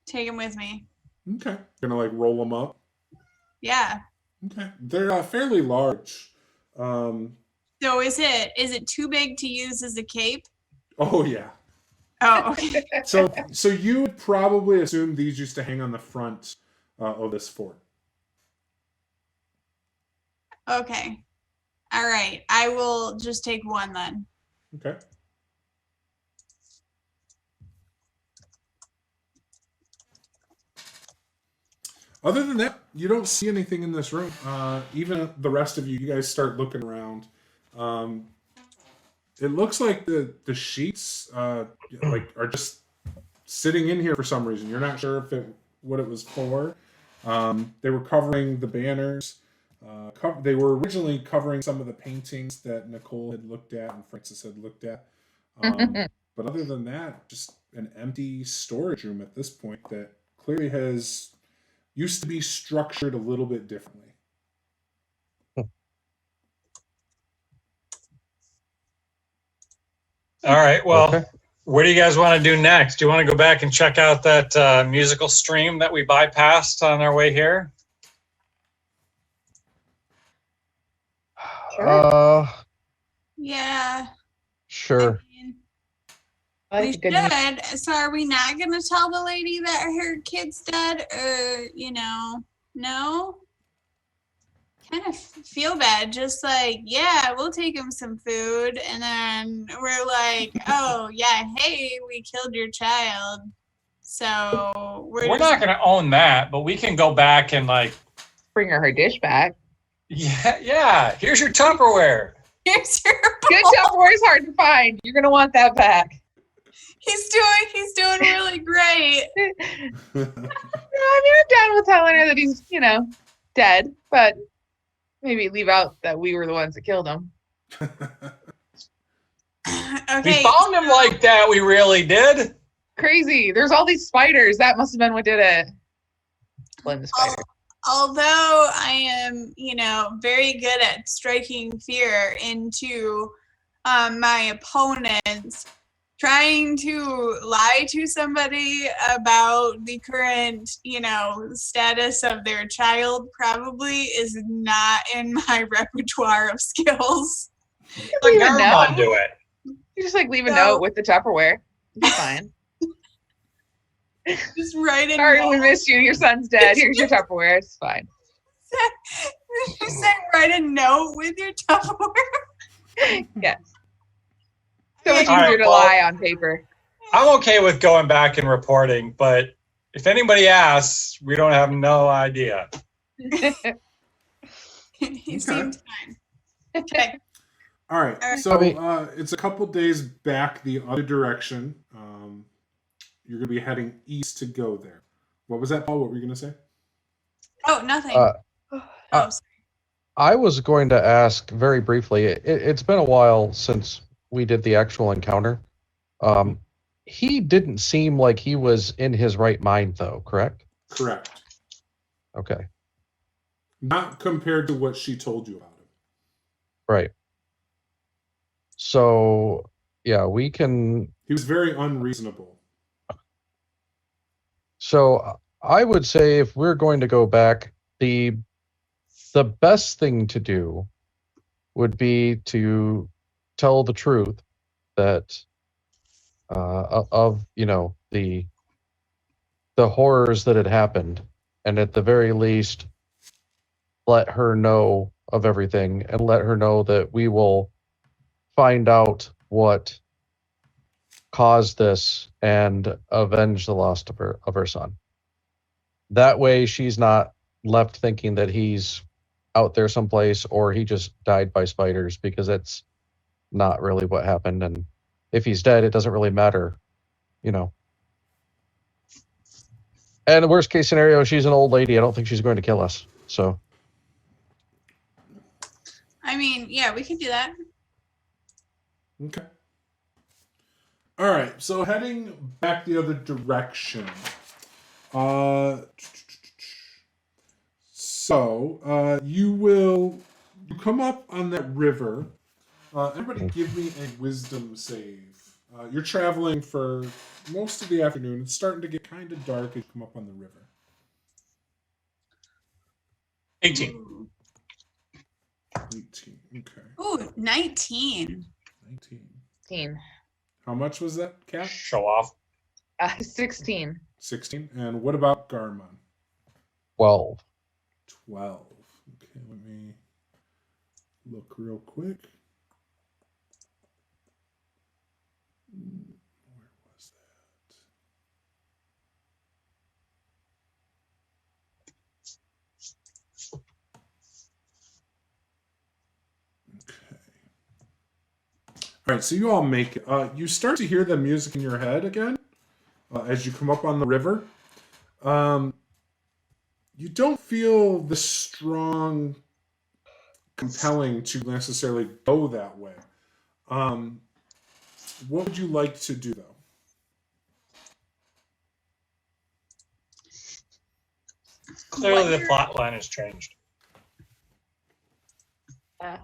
Take them with me. Okay. Gonna like roll them up. Yeah. Okay. They're fairly large. So is it too big to use as a cape? Oh yeah. Oh, okay. So you would probably assume these used to hang on the front of this fort. Okay. All right. I will just take one then. Okay. Other than that, you don't see anything in this room. Even the rest of you guys start looking around. It looks like the sheets like are just sitting in here for some reason. You're not sure what it was for. They were covering the banners. They were originally covering some of the paintings that Nicole had looked at and Francis had looked at. But other than that, just an empty storage room at this point that clearly used to be structured a little bit differently. All right. Well, Okay. what do you guys want to do next? Do you want to go back and check out that musical stream that we bypassed on our way here? Yeah. Sure. We My goodness. should. So are we not going to tell the lady that her kid's dead? Or, no? Kind of feel bad. Just like, yeah, we'll take him some food. And then we're like, oh, yeah, hey, we killed your child. So We're not going to own that, but we can go back and like, Bring her dish back. yeah, here's your Tupperware. Here's your Good Tupperware is hard to find. You're gonna want that back. He's doing really great. No, I mean, I'm down with telling her that he's, dead, but maybe leave out that we were the ones that killed him. Okay. We found him like that. We really did. Crazy. There's all these spiders. That must have been what did it. Blame the spider. Although I am, very good at striking fear into my opponents, trying to lie to somebody about the current, status of their child probably is not in my repertoire of skills. Leave a Never note. mind, do it. You just leave a No. note with the Tupperware. It's fine. Just write it. Sorry, we missed you. Your son's dead. Here's your Tupperware. It's fine. You said write a note with your Tupperware. Yes. So much All easier right, to well- lie on paper. I'm okay with going back and reporting, but if anybody asks, we don't have no idea. He seemed fine. Okay. All right. All right. So it's a couple days back the other direction. You're going to be heading east to go there. What was that, Paul? What were you going to say? Oh, nothing. uh, I was going to ask very briefly. It's been a while since we did the actual encounter. He didn't seem like he was in his right mind, though, correct? Correct. Okay. Not compared to what she told you about him. Right. So, yeah, we can... He was very unreasonable. So, I would say if we're going to go back, the best thing to do would be to tell the truth that of the horrors that had happened, and at the very least let her know of everything and let her know that we will find out what caused this and avenge the loss of her son. That way she's not left thinking that he's out there someplace or he just died by spiders, because that's not really what happened. And if he's dead, it doesn't really matter, And the worst case scenario, she's an old lady. I don't think she's going to kill us. So I mean, yeah, we could do that. Okay. All right. So heading back the other direction. You come up on that river. Everybody give me a wisdom save. You're traveling for most of the afternoon. It's starting to get kind of dark as you come up on the river. 18. Ooh, 18. Okay. Ooh, 19. 19. 16. How much was that, Kat? Show off. 16. 16. And what about Garmon? 12. 12. Okay, let me look real quick. Where was that? Okay. All right, so you all make it. You start to hear the music in your head again as you come up on the river. You don't feel the strong compelling to necessarily go that way. What would you like to do, though? Clearly, the plot line has changed. I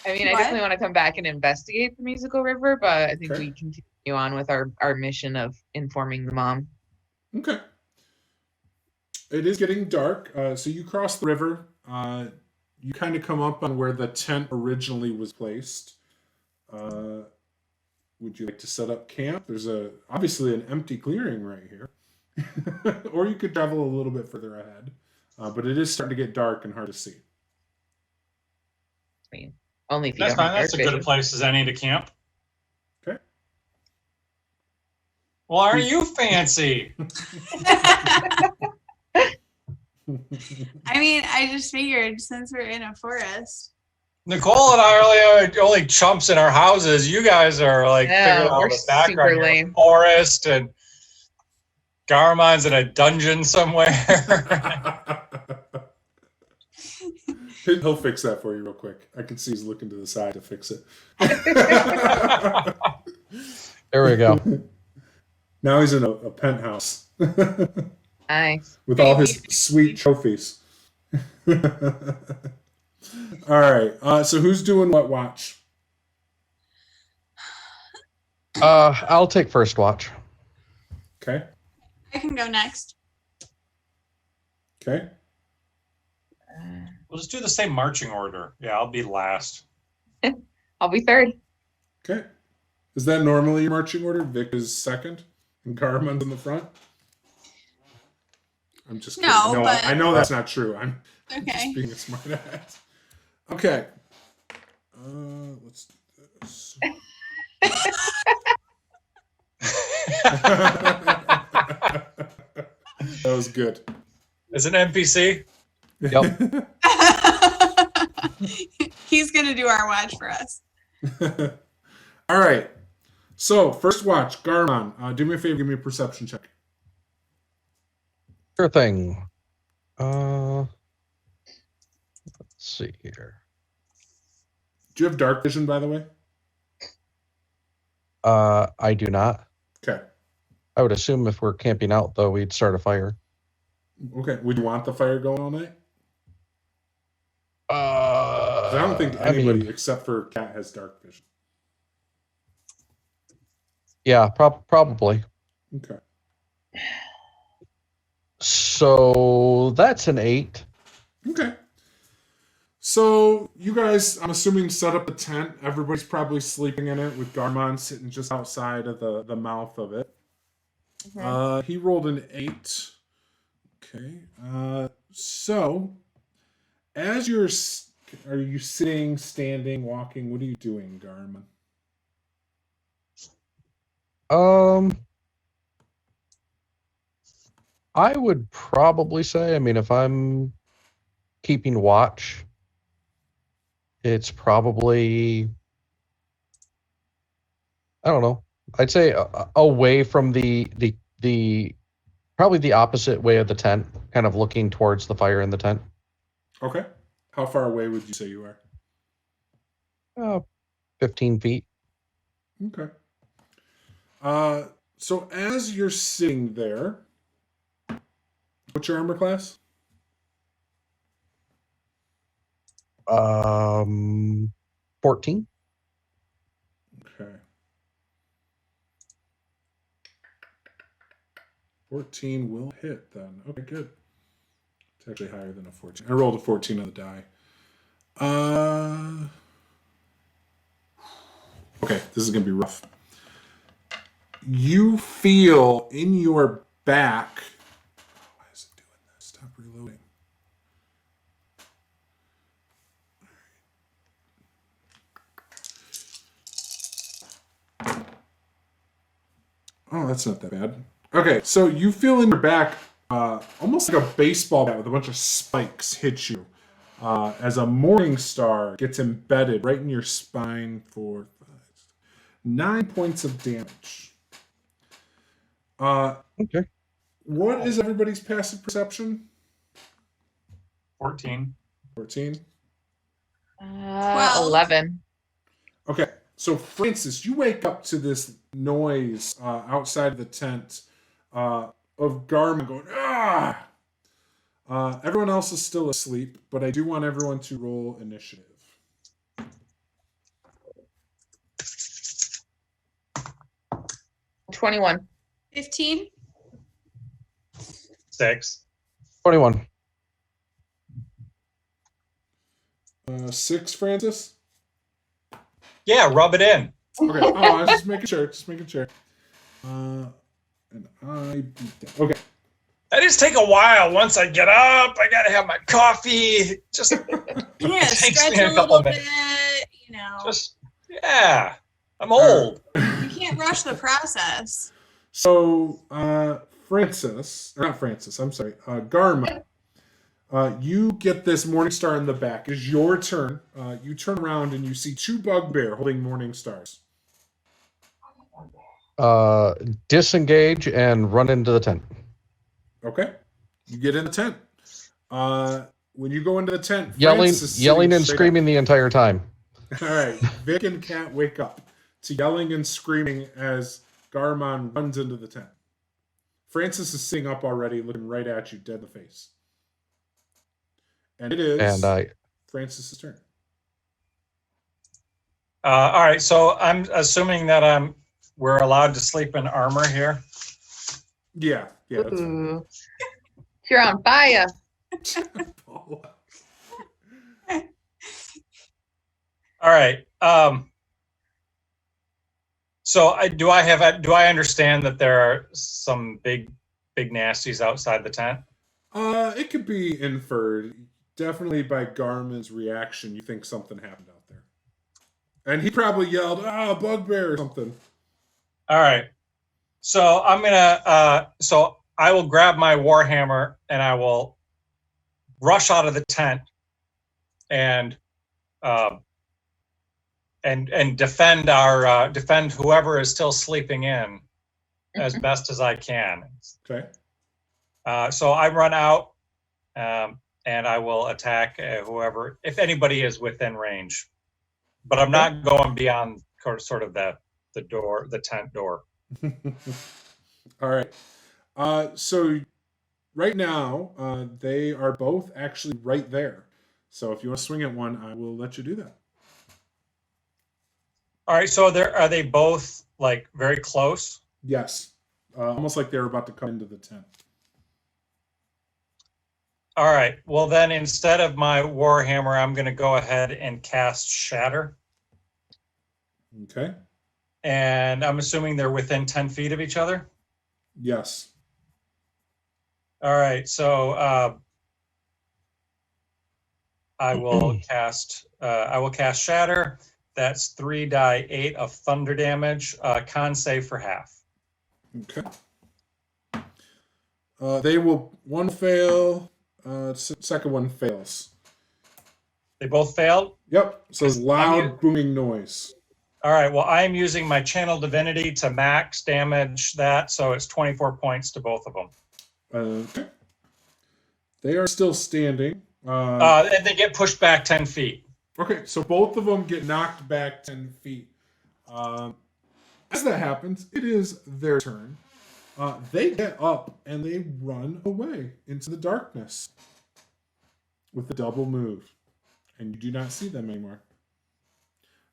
mean, I What? definitely want to come back and investigate the musical river, but I think Okay. we continue on with our mission of informing the mom. Okay. It is getting dark, so you cross the river. You kind of come up on where the tent originally was placed. Would you like to set up camp? There's obviously an empty clearing right here. Or you could travel a little bit further ahead. But it is starting to get dark and hard to see. I mean, only if you That's don't fine. have That's a dark good vision. place as any to camp. Okay. Well, aren't you fancy? I mean, I just figured since we're in a forest. Nicole and I are only chumps in our houses. You guys are like Yeah, figuring out we're the background. super You're in a lame. forest, and Garmon's in a dungeon somewhere. He'll fix that for you real quick. I can see he's looking to the side to fix it. There we go. Now he's in a penthouse Nice. with all his sweet trophies. All right. So who's doing what watch? I'll take first watch. Okay. I can go next. Okay. We'll just do the same marching order. Yeah, I'll be last. I'll be third. Okay. Is that normally your marching order? Vic is second and Garmon's in the front? I'm just kidding. No, but- I know that's not true. I'm Okay. just being a smart ass. Okay. Let's do this. That was good. As an NPC, Yep. He's gonna do our watch for us. All right. So, first watch, Garmon. Do me a favor, give me a perception check. Sure thing. Let's see here. Do you have dark vision, by the way? I do not. Okay. I would assume if we're camping out, though, we'd start a fire. Okay. Would you want the fire going all night? I I don't think anybody except for Cat has dark vision. Yeah, probably. Okay. So that's an 8. Okay. So you guys, I'm assuming, set up a tent. Everybody's probably sleeping in it with Garmon sitting just outside of the mouth of it. He rolled an 8. Okay. So as are you sitting, standing, walking? What are you doing, Garmon? I would probably say, I mean, if I'm keeping watch, it's probably, I don't know. I'd say away from the probably the opposite way of the tent, kind of looking towards the fire in the tent. Okay. How far away would you say you are? 15 feet. Okay. So as you're sitting there, what's your armor class? 14. Okay. 14 will hit then. Okay, good. It's actually higher than a 14. I rolled a 14 on the die. Okay, this is going to be rough. You feel in your back. Why is it doing this? Stop reloading. Oh, that's not that bad. Okay, so you feel in your back almost like a baseball bat with a bunch of spikes hit you as a morning star gets embedded right in your spine for 9 points of damage. Okay. What is everybody's passive perception? 14. 14. 11. Okay, so Francis, you wake up to this noise outside of the tent of Garmin going, ah! Everyone else is still asleep, but I do want everyone to roll initiative. 21. 15. 6. 21. 6, Francis? Yeah, rub it in. Okay. Oh, I was just making sure. And I beat that. Okay. That just take a while. Once I get up, I gotta have my coffee. Just Yeah, takes stretch me a a couple little minutes. bit, you know. yeah. I'm old. You can't rush the process. So, Francis, or not Francis, I'm sorry, Garma, you get this Morning Star in the back. It's your turn. You turn around and you see 2 bugbear holding Morning Stars. Disengage and run into the tent. Okay. You get in the tent. When you go into the tent, Yelling Francis is sitting and straight screaming the entire time. up. All right. Vic and Kat wake up to yelling and screaming as Garmon runs into the tent. Francis is sitting up already, looking right at you, dead in the face. And it is Francis's turn. All right, so I'm assuming that we're allowed to sleep in armor here. Yeah, that's fine. Ooh. You're on fire. All right. So do I understand that there are some big nasties outside the tent? It could be inferred. Definitely by Garmin's reaction, you think something happened out there. And he probably yelled, bugbear or something. All right. So I'm gonna so I will grab my warhammer and I will rush out of the tent and defend defend whoever is still sleeping in as best as I can. Okay. So I run out and I will attack whoever, if anybody is within range. But I'm not going beyond sort of the door, the tent door. All right. So right now, they are both actually right there. So if you want to swing at one, I will let you do that. All right. So are they both like very close? Yes. Almost like they're about to come into the tent. All right. Well, then instead of my warhammer, I'm going to go ahead and cast Shatter. Okay. And I'm assuming they're within 10 feet of each other. Yes. All right. So I will cast Shatter. That's 3d8 of thunder damage. Con save for half. Okay. They will one fail. Second one fails. They both failed? Yep. So it's loud booming noise. All right. Well, I am using my Channel Divinity to max damage that, so it's 24 points to both of them. Okay. They are still standing. And they get pushed back 10 feet. Okay, so both of them get knocked back 10 feet. As that happens, it is their turn. They get up and they run away into the darkness with the double move. And you do not see them anymore.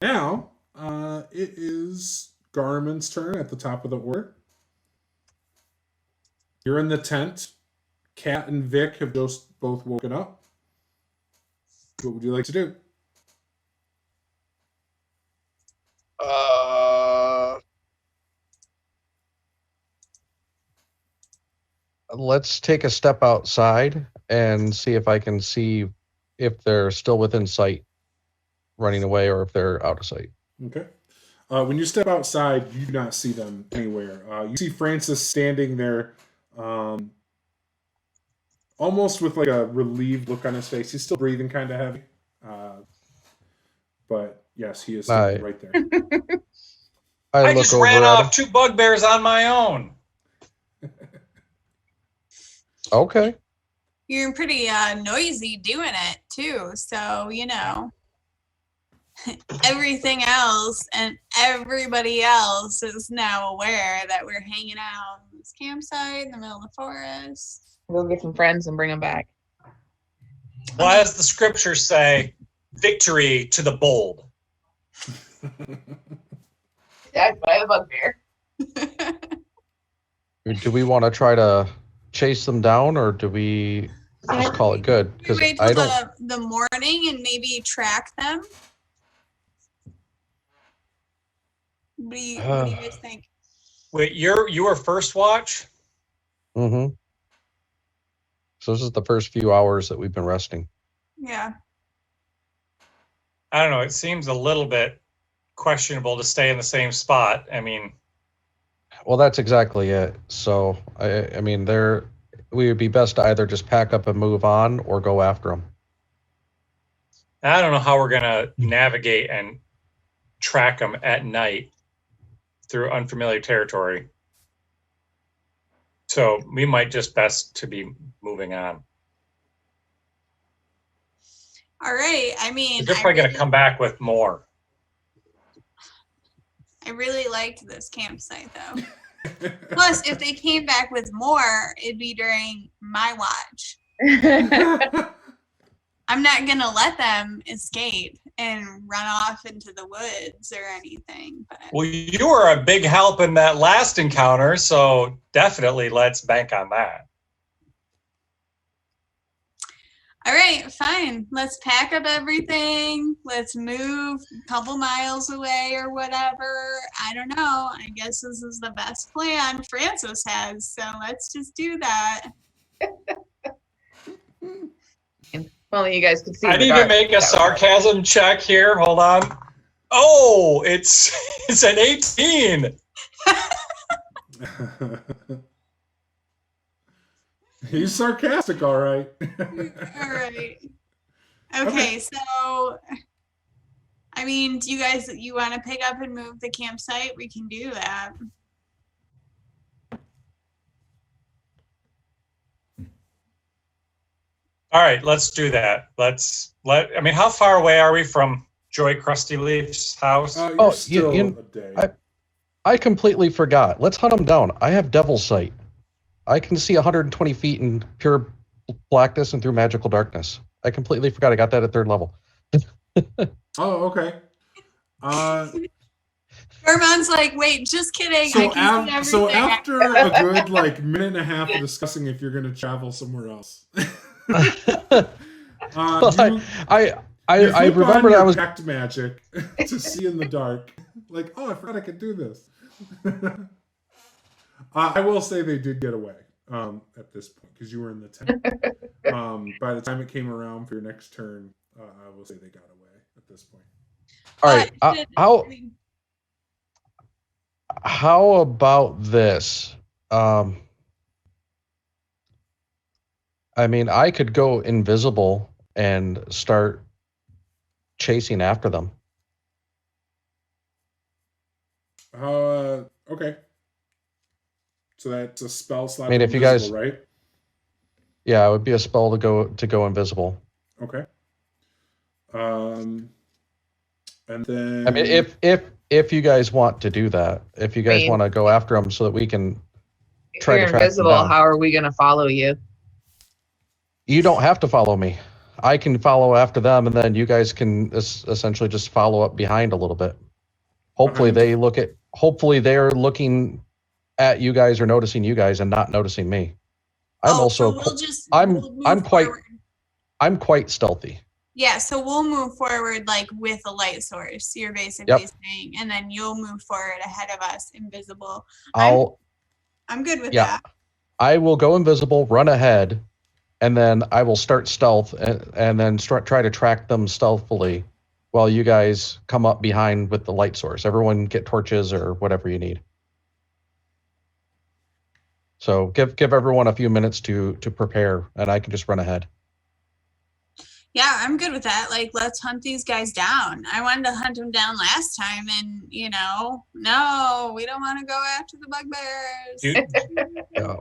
Now, it is Garmin's turn at the top of the order. You're in the tent. Kat and Vic have just both woken up. What would you like to do? Let's take a step outside and see if I can see if they're still within sight running away or if they're out of sight. Okay. When you step outside, you do not see them anywhere. You see Francis standing there almost with like a relieved look on his face. He's still breathing kind of heavy. But yes, he is still right there. I just ran off 2 bugbears on my own. Okay. You're pretty noisy doing it too, so you know. Everything else and everybody else is now aware that we're hanging out in this campsite in the middle of the forest. We'll get some friends and bring them back. Well, as the scriptures say, victory to the bold. That's by the bugbear. Do we want to try to chase them down, or do we just call it good? Because wait till the morning and maybe track them. What do you guys think? Wait, you were first watch? Mm-hmm. So this is the first few hours that we've been resting. Yeah. I don't know. It seems a little bit questionable to stay in the same spot. I mean, well, that's exactly it. So I mean, we would be best to either just pack up and move on or go after them. I don't know how we're gonna navigate and track them at night through unfamiliar territory. So we might just best to be moving on. All right. I mean, they're probably going to come back with more. I really liked this campsite, though. Plus, if they came back with more, it'd be during my watch. I'm not going to let them escape and run off into the woods or anything. But well, you were a big help in that last encounter, so definitely let's bank on that. All right, fine. Let's pack up everything. Let's move a couple miles away or whatever. I don't know. I guess this is the best plan Francis has, so let's just do that. If only you guys could see. I need to make a sarcasm check here. Hold on. Oh, it's an 18. He's sarcastic, all right. All right. Okay, so I mean, do you want to pick up and move the campsite? We can do that. All right, let's do that. I mean, how far away are we from Joy Krusty Leaf's house? Still a day. I completely forgot. Let's hunt them down. I have Devil Sight. I can see 120 feet in pure blackness and through magical darkness. I completely forgot. I got that at 3rd level. Oh, okay. Herman's like, wait, just kidding. So after a good minute and a half of discussing if you're going to travel somewhere else, I remembered I was detect magic to see in the dark. Like, oh, I forgot I could do this. I will say they did get away at this point because you were in the tent. By the time it came around for your next turn, I will say they got away at this point. All right. How about this? I mean, I could go invisible and start chasing after them. Okay. So that's a spell slot. I mean, if you guys, right? yeah, it would be a spell to go invisible. Okay. And then I mean, if you guys want to do that, if you guys mean- want to go after them so that we can If try you're to track them invisible, down. how are we going to follow you? You don't have to follow me. I can follow after them, and then you guys can essentially just follow up behind a little bit. Hopefully Behind. hopefully they're looking at you guys or noticing you guys and not noticing me. So we'll just we'll move forward. I'm quite stealthy. Yeah, so we'll move forward like with a light source. You're basically saying, and then you'll move forward ahead of us, invisible. I'm good with that. I will go invisible, run ahead, and then I will start stealth and then try to track them stealthily while you guys come up behind with the light source. Everyone get torches or whatever you need. So give everyone a few minutes to prepare, and I can just run ahead. Yeah, I'm good with that. Like, let's hunt these guys down. I wanted to hunt them down last time, and no, we don't want to go after the bugbears.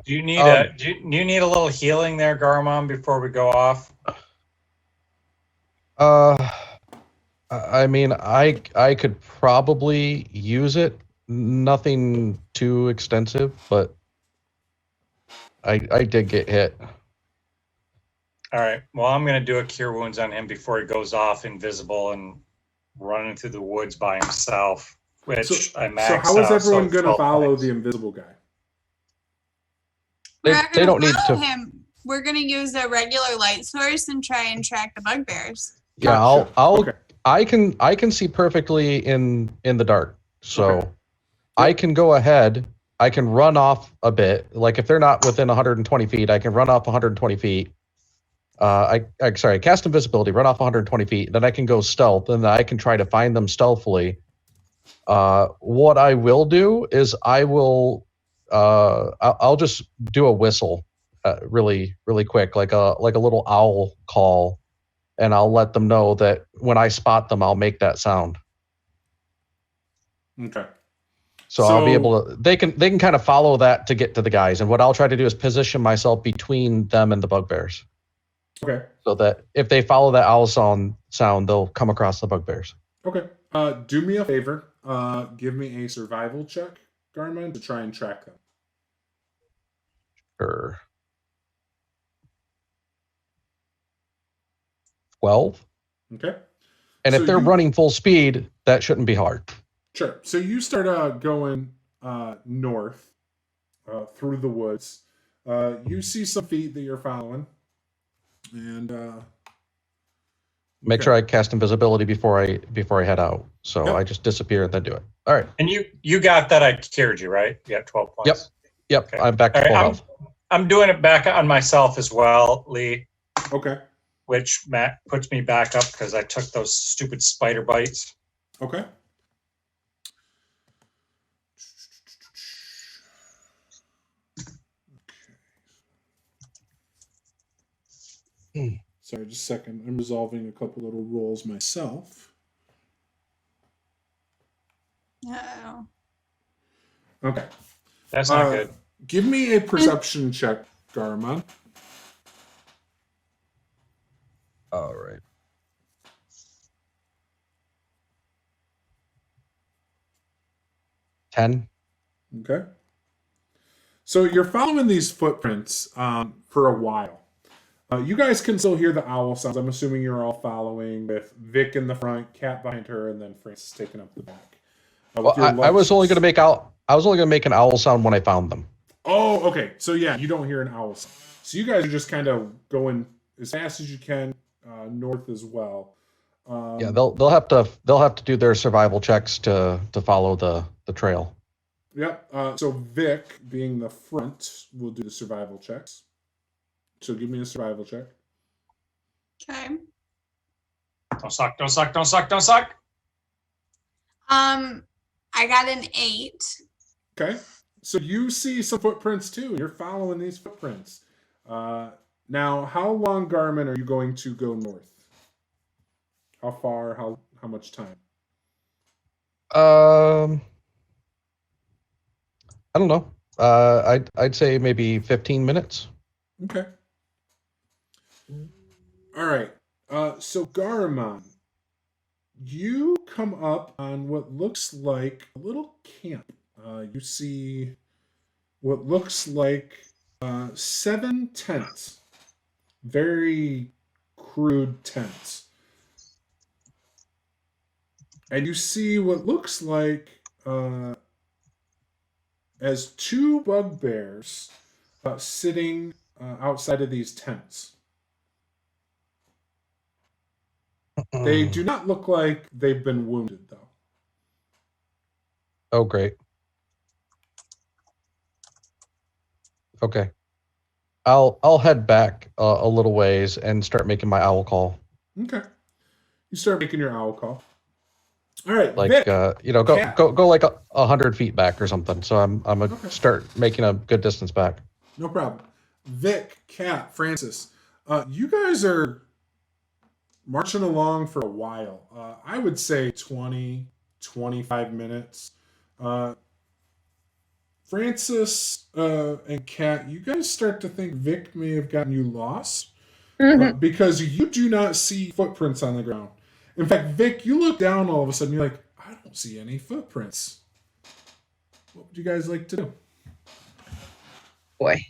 Do you need a little healing there, Garmon, before we go off? I mean, I could probably use it. Nothing too extensive, but I did get hit. All right. Well, I'm going to do a cure wounds on him before he goes off invisible and running through the woods by himself, which I maxed out. So how is everyone going to 12 follow points. the invisible guy? They don't need to. Him. We're gonna use a regular light source and try and track the bugbears. Yeah, Gotcha. I'll Okay. I can see perfectly in the dark. So Okay. I can go ahead. I can run off a bit. Like if they're not within 120 feet, I can run off 120 feet. Cast invisibility, run off 120 feet. Then I can go stealth, and then I can try to find them stealthily. What I will do is I'll just do a whistle, really quick, like a little owl call, and I'll let them know that when I spot them, I'll make that sound. Okay. So I'll be able to. They can kind of follow that to get to the guys, and what I'll try to do is position myself between them and the bugbears. Okay. So that if they follow that owl sound, they'll come across the bugbears. Okay. Do me a favor. Give me a survival check, Garmin, to try and track them. Sure. 12. Okay. And So if they're running full speed, that shouldn't be hard. Sure. So you start going north through the woods. You see some feet that you're following, and Make sure I cast invisibility before I head out. So Yep. I just disappear and then do it. All right. And you got that I cured you, right? You got 12 points. Yep. Okay. I'm back to All right, full health. I'm doing it back on myself as well, Lee, Okay. which puts me back up because I took those stupid spider bites. Okay. Sorry, just a second. I'm resolving a couple little rolls myself. Uh-oh. Okay. That's not good. Give me a perception check, Garmon. All right. $10. Okay. So you're following these footprints for a while. You guys can still hear the owl sounds. I'm assuming you're all following with Vic in the front, Cat behind her, and then Francis taking up the back. Well, I was only going to make an owl sound when I found them. Oh, okay. So yeah, you don't hear an owl sound. So you guys are just kind of going as fast as you can north as well. Yeah, they'll have to do their survival checks to follow the trail. Yep. So Vic, being the front, will do the survival checks. So give me a survival check. Okay. Don't suck, don't suck, don't suck, don't suck. I got an 8. Okay. So you see some footprints too. You're following these footprints. Now, how long, Garmin, are you going to go north? How far? How much time? I don't know. I'd say maybe 15 minutes. Okay. All right. So Garamon, you come up on what looks like a little camp. You see what looks like 7 tents, very crude tents. And you see what looks like as 2 bugbears sitting outside of these tents. They do not look like they've been wounded, though. Oh, great. Okay. I'll head back a little ways and start making my owl call. Okay. You start making your owl call. All right, Like Vic, go like 100 feet back or something. So I'm gonna Okay. start making a good distance back. no problem. Vic, Kat, Francis, you guys are marching along for a while. I would say 20, 25 minutes. Francis and Kat, you guys start to think Vic may have gotten you lost because you do not see footprints on the ground. In fact, Vic, you look down all of a sudden, you're like, I don't see any footprints. What would you guys like to do? Boy.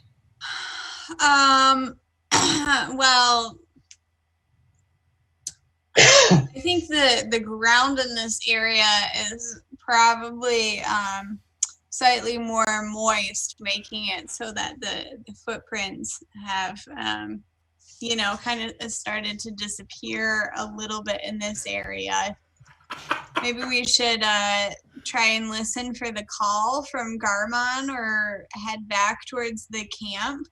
Well, I think the ground in this area is probably slightly more moist, making it so that the footprints have kind of started to disappear a little bit in this area. Maybe we should try and listen for the call from Garmon or head back towards the camp.